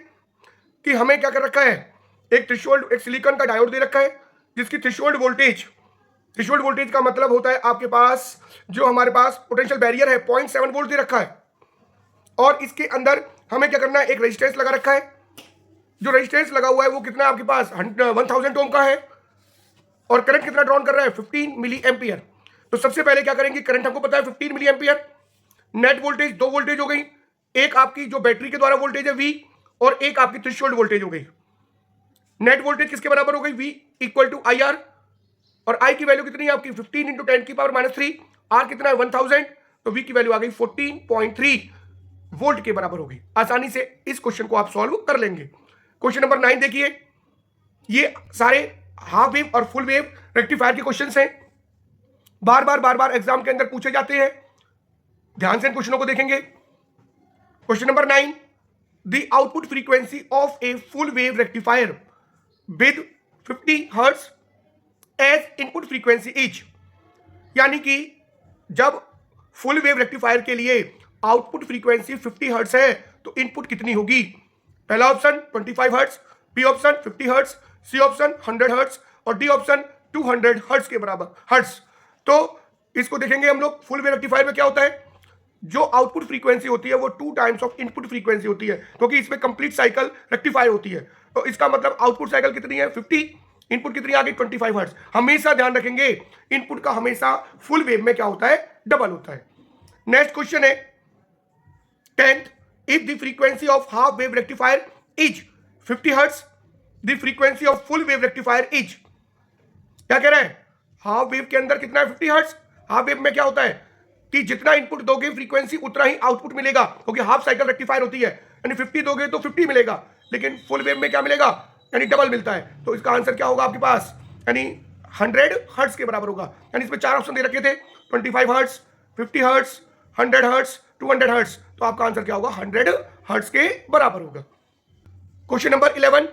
कि हमें क्या कर रखा है, एक थ्रेशोल्ड, एक सिलिकॉन का डायोड दे रखा है जिसकी थ्रेशोल्ड वोल्टेज का मतलब होता है आपके पास जो हमारे पास पोटेंशियल बैरियर है 0.7 वोल्ट दे रखा है, और इसके अंदर हमें क्या करना है, एक रेजिस्टेंस लगा रखा है। जो रेजिस्टेंस लगा हुआ है वो कितना आपके पास 1000 ओम का है, और करंट कितना ड्रॉन कर रहा है 15 मिली एम्पियर। तो सबसे पहले क्या करेंगे, करंट हमको पता है 15 milli ampere, net voltage 2 voltage हो गई, एक आपकी जो बैटरी के द्वारा वोल्टेज है V, और एक आपकी थ्रेशोल्ड वोल्टेज हो गई। नेट वोल्टेज किसके बराबर हो गई, V इक्वल टू IR, और I की वैल्यू कितनी है आपकी 15 इंटू 10 की पावर -3, R कितना है 1000, तो V की वैल्यू आ गई 14.3 वोल्ट के बराबर होगी। आसानी से इस क्वेश्चन को आप सॉल्व कर लेंगे। क्वेश्चन नंबर 9 देखिए, ये सारे हाफ वेव और फुल वेव रेक्टिफायर के क्वेश्चंस हैं, बार बार एग्जाम के अंदर पूछे जाते हैं। ध्यान से इन क्वेश्चनों को देखेंगे। Question number 9, the output frequency of a full wave rectifier with 50 hertz as input frequency is, यानी कि जब फुल वेव रेक्टिफायर के लिए आउटपुट फ्रीक्वेंसी 50 हर्ट्ज है तो इनपुट कितनी होगी। पहला option 25 hertz, B option 50 hertz, C option 100 hertz, और डी ऑप्शन 200 हर्ट्ज के बराबर हर्ट्ज। तो इसको देखेंगे हम लोग। फुल वेव रेक्टिफायर में क्या होता है, जो आउटपुट फ्रीक्वेंसी होती है वो 2 टाइम्स ऑफ इनपुट फ्रीक्वेंसी होती है, क्योंकि इसमें कंप्लीट साइकिल रेक्टिफाई होती है। तो इसका मतलब आउटपुट साइकिल कितनी है 50, इनपुट कितनी आ गई 25 हर्ट्ज। हमेशा ध्यान रखेंगे इनपुट का हमेशा फुल वेव में क्या होता है, डबल होता है। नेक्स्ट क्वेश्चन है 10th, if the frequency of half wave rectifier is 50 hertz, the frequency of full wave rectifier is, क्या कह रहा है, हाफ वेव के अंदर कितना है 50 हर्ट्ज। हाफ वेव में क्या होता है कि जितना इनपुट दोगे फ्रीक्वेंसी उतना ही आउटपुट मिलेगा, क्योंकि हाफ साइकिल रेक्टिफायर होती है, यानी 50 दोगे तो 50 मिलेगा, लेकिन फुल वेव में क्या मिलेगा, यानी डबल मिलता है। तो इसका आंसर क्या होगा आपके पास, यानी 100 हर्ट्ज के बराबर होगा। यानी इसमें 4 ऑप्शन दे रखे थे, 25 हर्ट्ज, 50 हर्ट्ज, 100 हर्ट्ज, 200 हर्ट्ज। तो आपका आंसर क्या होगा, 100 हर्ट्ज के बराबर होगा। Question number 11,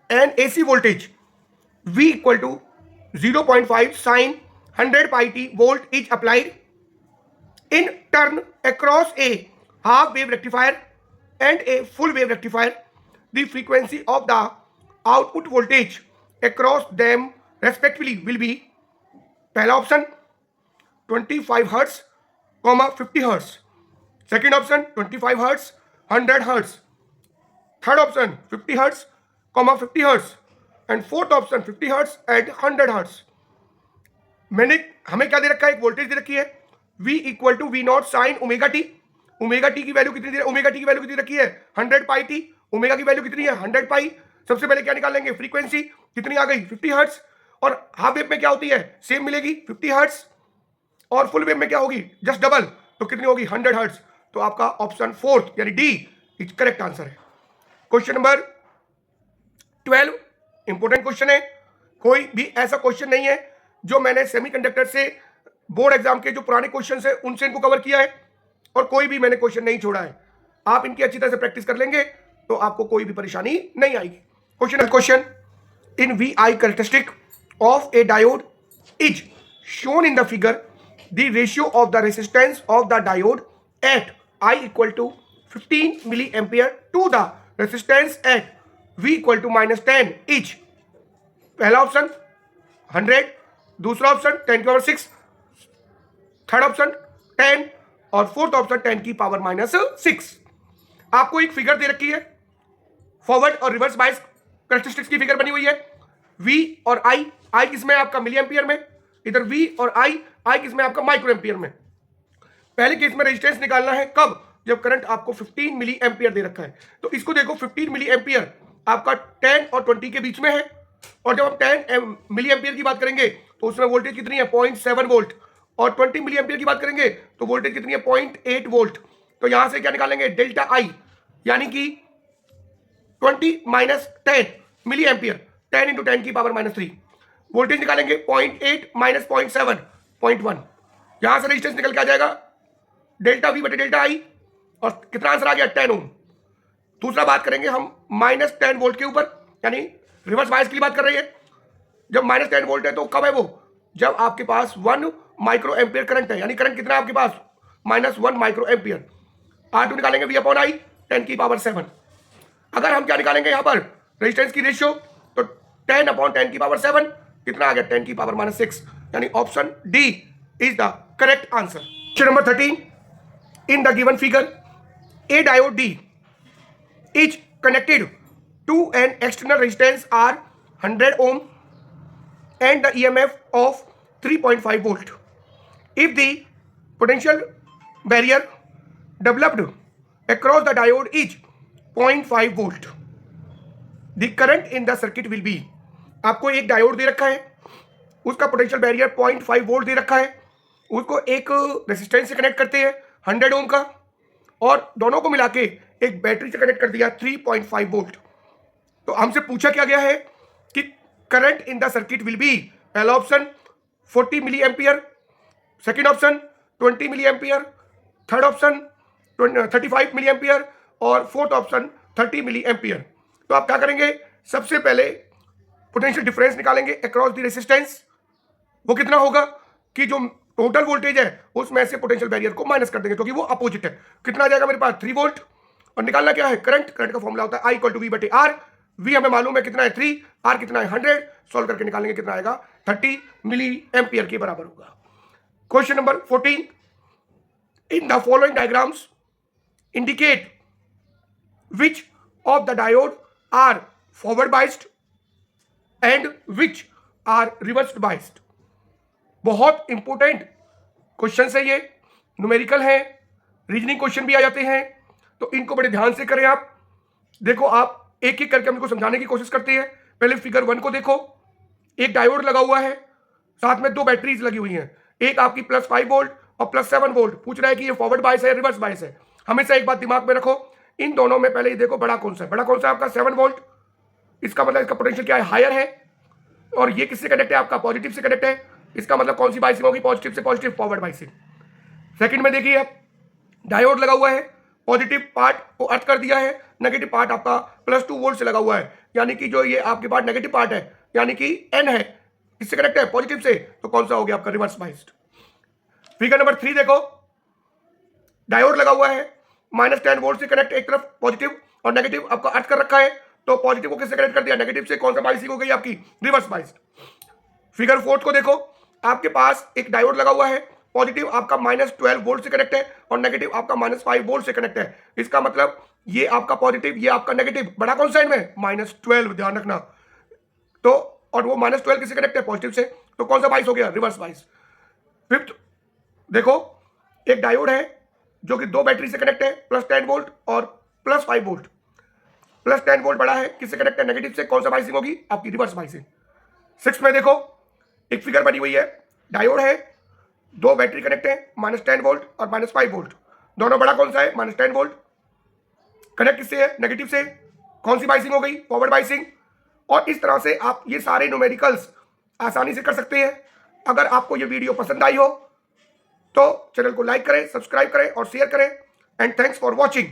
an AC voltage V equal to 0.5 sin 100 pi t volt is applied in turn across a half wave rectifier and a full wave rectifier. The frequency of the output voltage across them respectively will be, पहला option 25 hertz, 50 hertz, second option 25 hertz, 100 hertz, third option 50 hertz, 50 hertz, and fourth option 50 hertz and 100 hertz. हमें क्या दे रखा है, एक voltage दे रखी है V equal to V naught sine omega t. Omega t की value कितनी दे, ओमेगा टी की वैल्यू कितनी रखी है 100 पाई टी, ओमेगा की वैल्यू कितनी है 100 पाई। सबसे पहले क्या निकाल लेंगे, फ्रीक्वेंसी कितनी आ गई 50 हर्ट्ज, और हाफ वेव में क्या होती है सेम मिलेगी 50 हर्ट्ज, और फुल वेव में क्या होगी जस्ट डबल, तो कितनी होगी 100 हर्ट्ज। तो आपका ऑप्शन फोर्थ यानी डी इज करेक्ट आंसर है। क्वेश्चन नंबर 12 इंपोर्टेंट क्वेश्चन है, कोई भी ऐसा क्वेश्चन नहीं है जो मैंने सेमीकंडक्टर से बोर्ड एग्जाम के जो पुराने क्वेश्चन है उनसे इनको कवर किया है, और कोई भी मैंने क्वेश्चन नहीं छोड़ा है। आप इनकी अच्छी तरह से प्रैक्टिस कर लेंगे तो आपको कोई भी परेशानी नहीं आएगी। Question in VI characteristic of a diode is shown in the figure, the ratio of the resistance of the diode at I equal to 15 milli ampere to the resistance at V equal to -10 is, पहला option 100, दूसरा option 10 की power 6, third option 10, और fourth option 10 की power -6। आपको एक figure दे रखी है, forward और रिवर्स बायस कैरेक्टरिस्टिक्स की फिगर बनी हुई है। V और I किसमें आपका मिली एम्पियर में, इधर V और I किसमें आपका माइक्रो एम्पियर में। पहले केस में रेजिस्टेंस निकालना है कब, जब करंट आपको 15 मिली एम्पियर दे रखा है। तो इसको देखो 15 मिली एम्पियर आपका 10 और 20 के बीच में है, और जब हम 10 मिली एम्पियर की बात करेंगे तो उसमें वोल्टेज कितनी है 0.7 वोल्ट, और 20 मिली एम्पियर की बात करेंगे तो वोल्टेज कितनी है 0.8 वोल्ट। तो यहां से क्या निकालेंगे डेल्टा आई, यानी कि 20 माइनस 10 मिली एम्पियर, 10 इंटू 10 की पावर -3। वोल्टेज निकालेंगे 0.8 माइनस 0.7 0.1। यहां से रेजिस्टेंस निकल के आ जाएगा डेल्टा वी बटे डेल्टा आई, और कितना आंसर आ गया 10 ओम। दूसरा बात करेंगे हम -10 वोल्ट के ऊपर, यानी रिवर्स बायस की बात कर रही है। जब -10 वोल्ट है तो कब है वो, जब आपके पास 1 माइक्रो एम्पियर करंट है, यानी करंट कितना है आपके पास -1 माइक्रो एम्पियर। R2 निकालेंगे V अपॉन आई 10 की पावर 7। अगर हम क्या निकालेंगे यहाँ पर रेजिस्टेंस की रेशियो, तो 10 अपॉन 10 की पावर 7 कितना आ गया 10 की पावर -6, यानी option D is the correct answer. Question number 13, in the given figure a diode D is connected to an external resistance R 100 ohm and the EMF of 3.5 volt. If the potential barrier developed across the diode is 0.5 volt, the current in the circuit will be। आपको एक diode दे रखा है, उसका potential barrier 0.5 volt दे रखा है, उसको एक resistance से कनेक्ट करते हैं 100 ओम का, और दोनों को मिला के एक बैटरी से कनेक्ट कर दिया 3.5 वोल्ट। तो हमसे पूछा क्या गया है कि current in the circuit will be, पहला option 40 milli ampere, second option 20 milli ampere, third option 35 milli ampere, और फोर्थ ऑप्शन 30 मिली एम्पियर। तो आप क्या करेंगे, सबसे पहले पोटेंशियल डिफरेंस निकालेंगे अक्रॉस द रेसिस्टेंस। वो कितना होगा कि जो टोटल वोल्टेज है उसमें से पोटेंशियल बैरियर को माइनस कर देंगे, क्योंकि वो अपोजिट है। कितना आ जाएगा मेरे पास 3 वोल्ट, और निकालना क्या है करंट। करंट का फॉर्मूला होता है I = V बटे R। V हमें मालूम है कितना है 3, R कितना है 100, सॉल्व करके निकालेंगे कितना आएगा 30 मिली एम्पियर के बराबर होगा। Question number 14, in the following diagrams indicate which of the diodes are forward biased and which are reversed biased. बहुत इंपॉर्टेंट क्वेश्चन है ये, न्यूमेरिकल है, रीजनिंग क्वेश्चन भी आ जाते हैं, तो इनको बड़े ध्यान से करें आप। देखो आप एक एक करके हम इनको समझाने की कोशिश करते हैं। पहले फिगर 1 को देखो, एक डायोड लगा हुआ है, साथ में 2 बैटरीज लगी हुई हैं, एक आपकी +5 वोल्ट और +7 वोल्ट। पूछ रहा है कि ये फॉरवर्ड बायस है या रिवर्स बायस है। हमेशा एक बात दिमाग में रखो, इन दोनों में पहले ही देखो बड़ा कौन सा है। बड़ा कौन सा है आपका 7 वोल्ट, इसका मतलब इसका पोटेंशियल क्या है हायर है, और ये किससे कनेक्ट है आपका पॉजिटिव से कनेक्ट है। इसका मतलब कौन सी बाइसिंग होगी, पॉजिटिव से पॉजिटिव, फॉरवर्ड बाइसिंग। सेकंड में देखिए आप डायोड लगा हुआ है, पॉजिटिव पार्ट को अर्थ कर दिया है, नेगेटिव पार्ट आपका +2 वोल्ट से लगा हुआ है, यानी कि जो ये आपके पास नेगेटिव पार्ट है यानी कि N है, इससे कनेक्ट है पॉजिटिव से, तो कौन सा हो गया आपका रिवर्स बाइस्ड। फिगर नंबर 3 देखो, डायोड लगा हुआ है, -10 वोल्ट से कनेक्ट, एक तरफ पॉजिटिव और नेगेटिव आपका अर्थ कर रखा है, तो पॉजिटिव को किससे कनेक्ट कर दिया नेगेटिव से, कौन सा बाइसिंग हो गई आपकी रिवर्स बाइस्ड। फिगर 4 को देखो, आपके पास एक डायोड लगा हुआ है, पॉजिटिव आपका -12 वोल्ट से कनेक्ट है और नेगेटिव आपका -5 वोल्ट से कनेक्ट है। इसका मतलब ये आपका पॉजिटिव, ये आपका नेगेटिव, बड़ा कौन सा इनमें -12, ध्यान रखना। तो और वो -12 किससे कनेक्ट है पॉजिटिव से, तो कौन सा बाइस हो गया रिवर्स बाइस। फिफ्थ देखो, एक डायोड है जो कि 2 बैटरी से कनेक्ट है, +10 वोल्ट और +5 वोल्ट। +10 वोल्ट बड़ा है, किससे कनेक्ट है नेगेटिव से, कौन सा बाइसिंग होगी आपकी रिवर्स बाइसिंग। 6 में देखो, एक फिगर बनी हुई है, डायोड है, 2 बैटरी कनेक्ट है, -10 वोल्ट और -5 वोल्ट। दोनों बड़ा कौन सा है -10 वोल्ट, कनेक्ट किससे है नेगेटिव से, कौन सी बाइसिंग हो गई फॉरवर्ड बाइसिंग। और इस तरह से आप ये सारे न्यूमेरिकल्स आसानी से कर सकते हैं। अगर आपको ये वीडियो पसंद आई हो तो चैनल को लाइक करें, सब्सक्राइब करें और शेयर करें। And thanks for watching.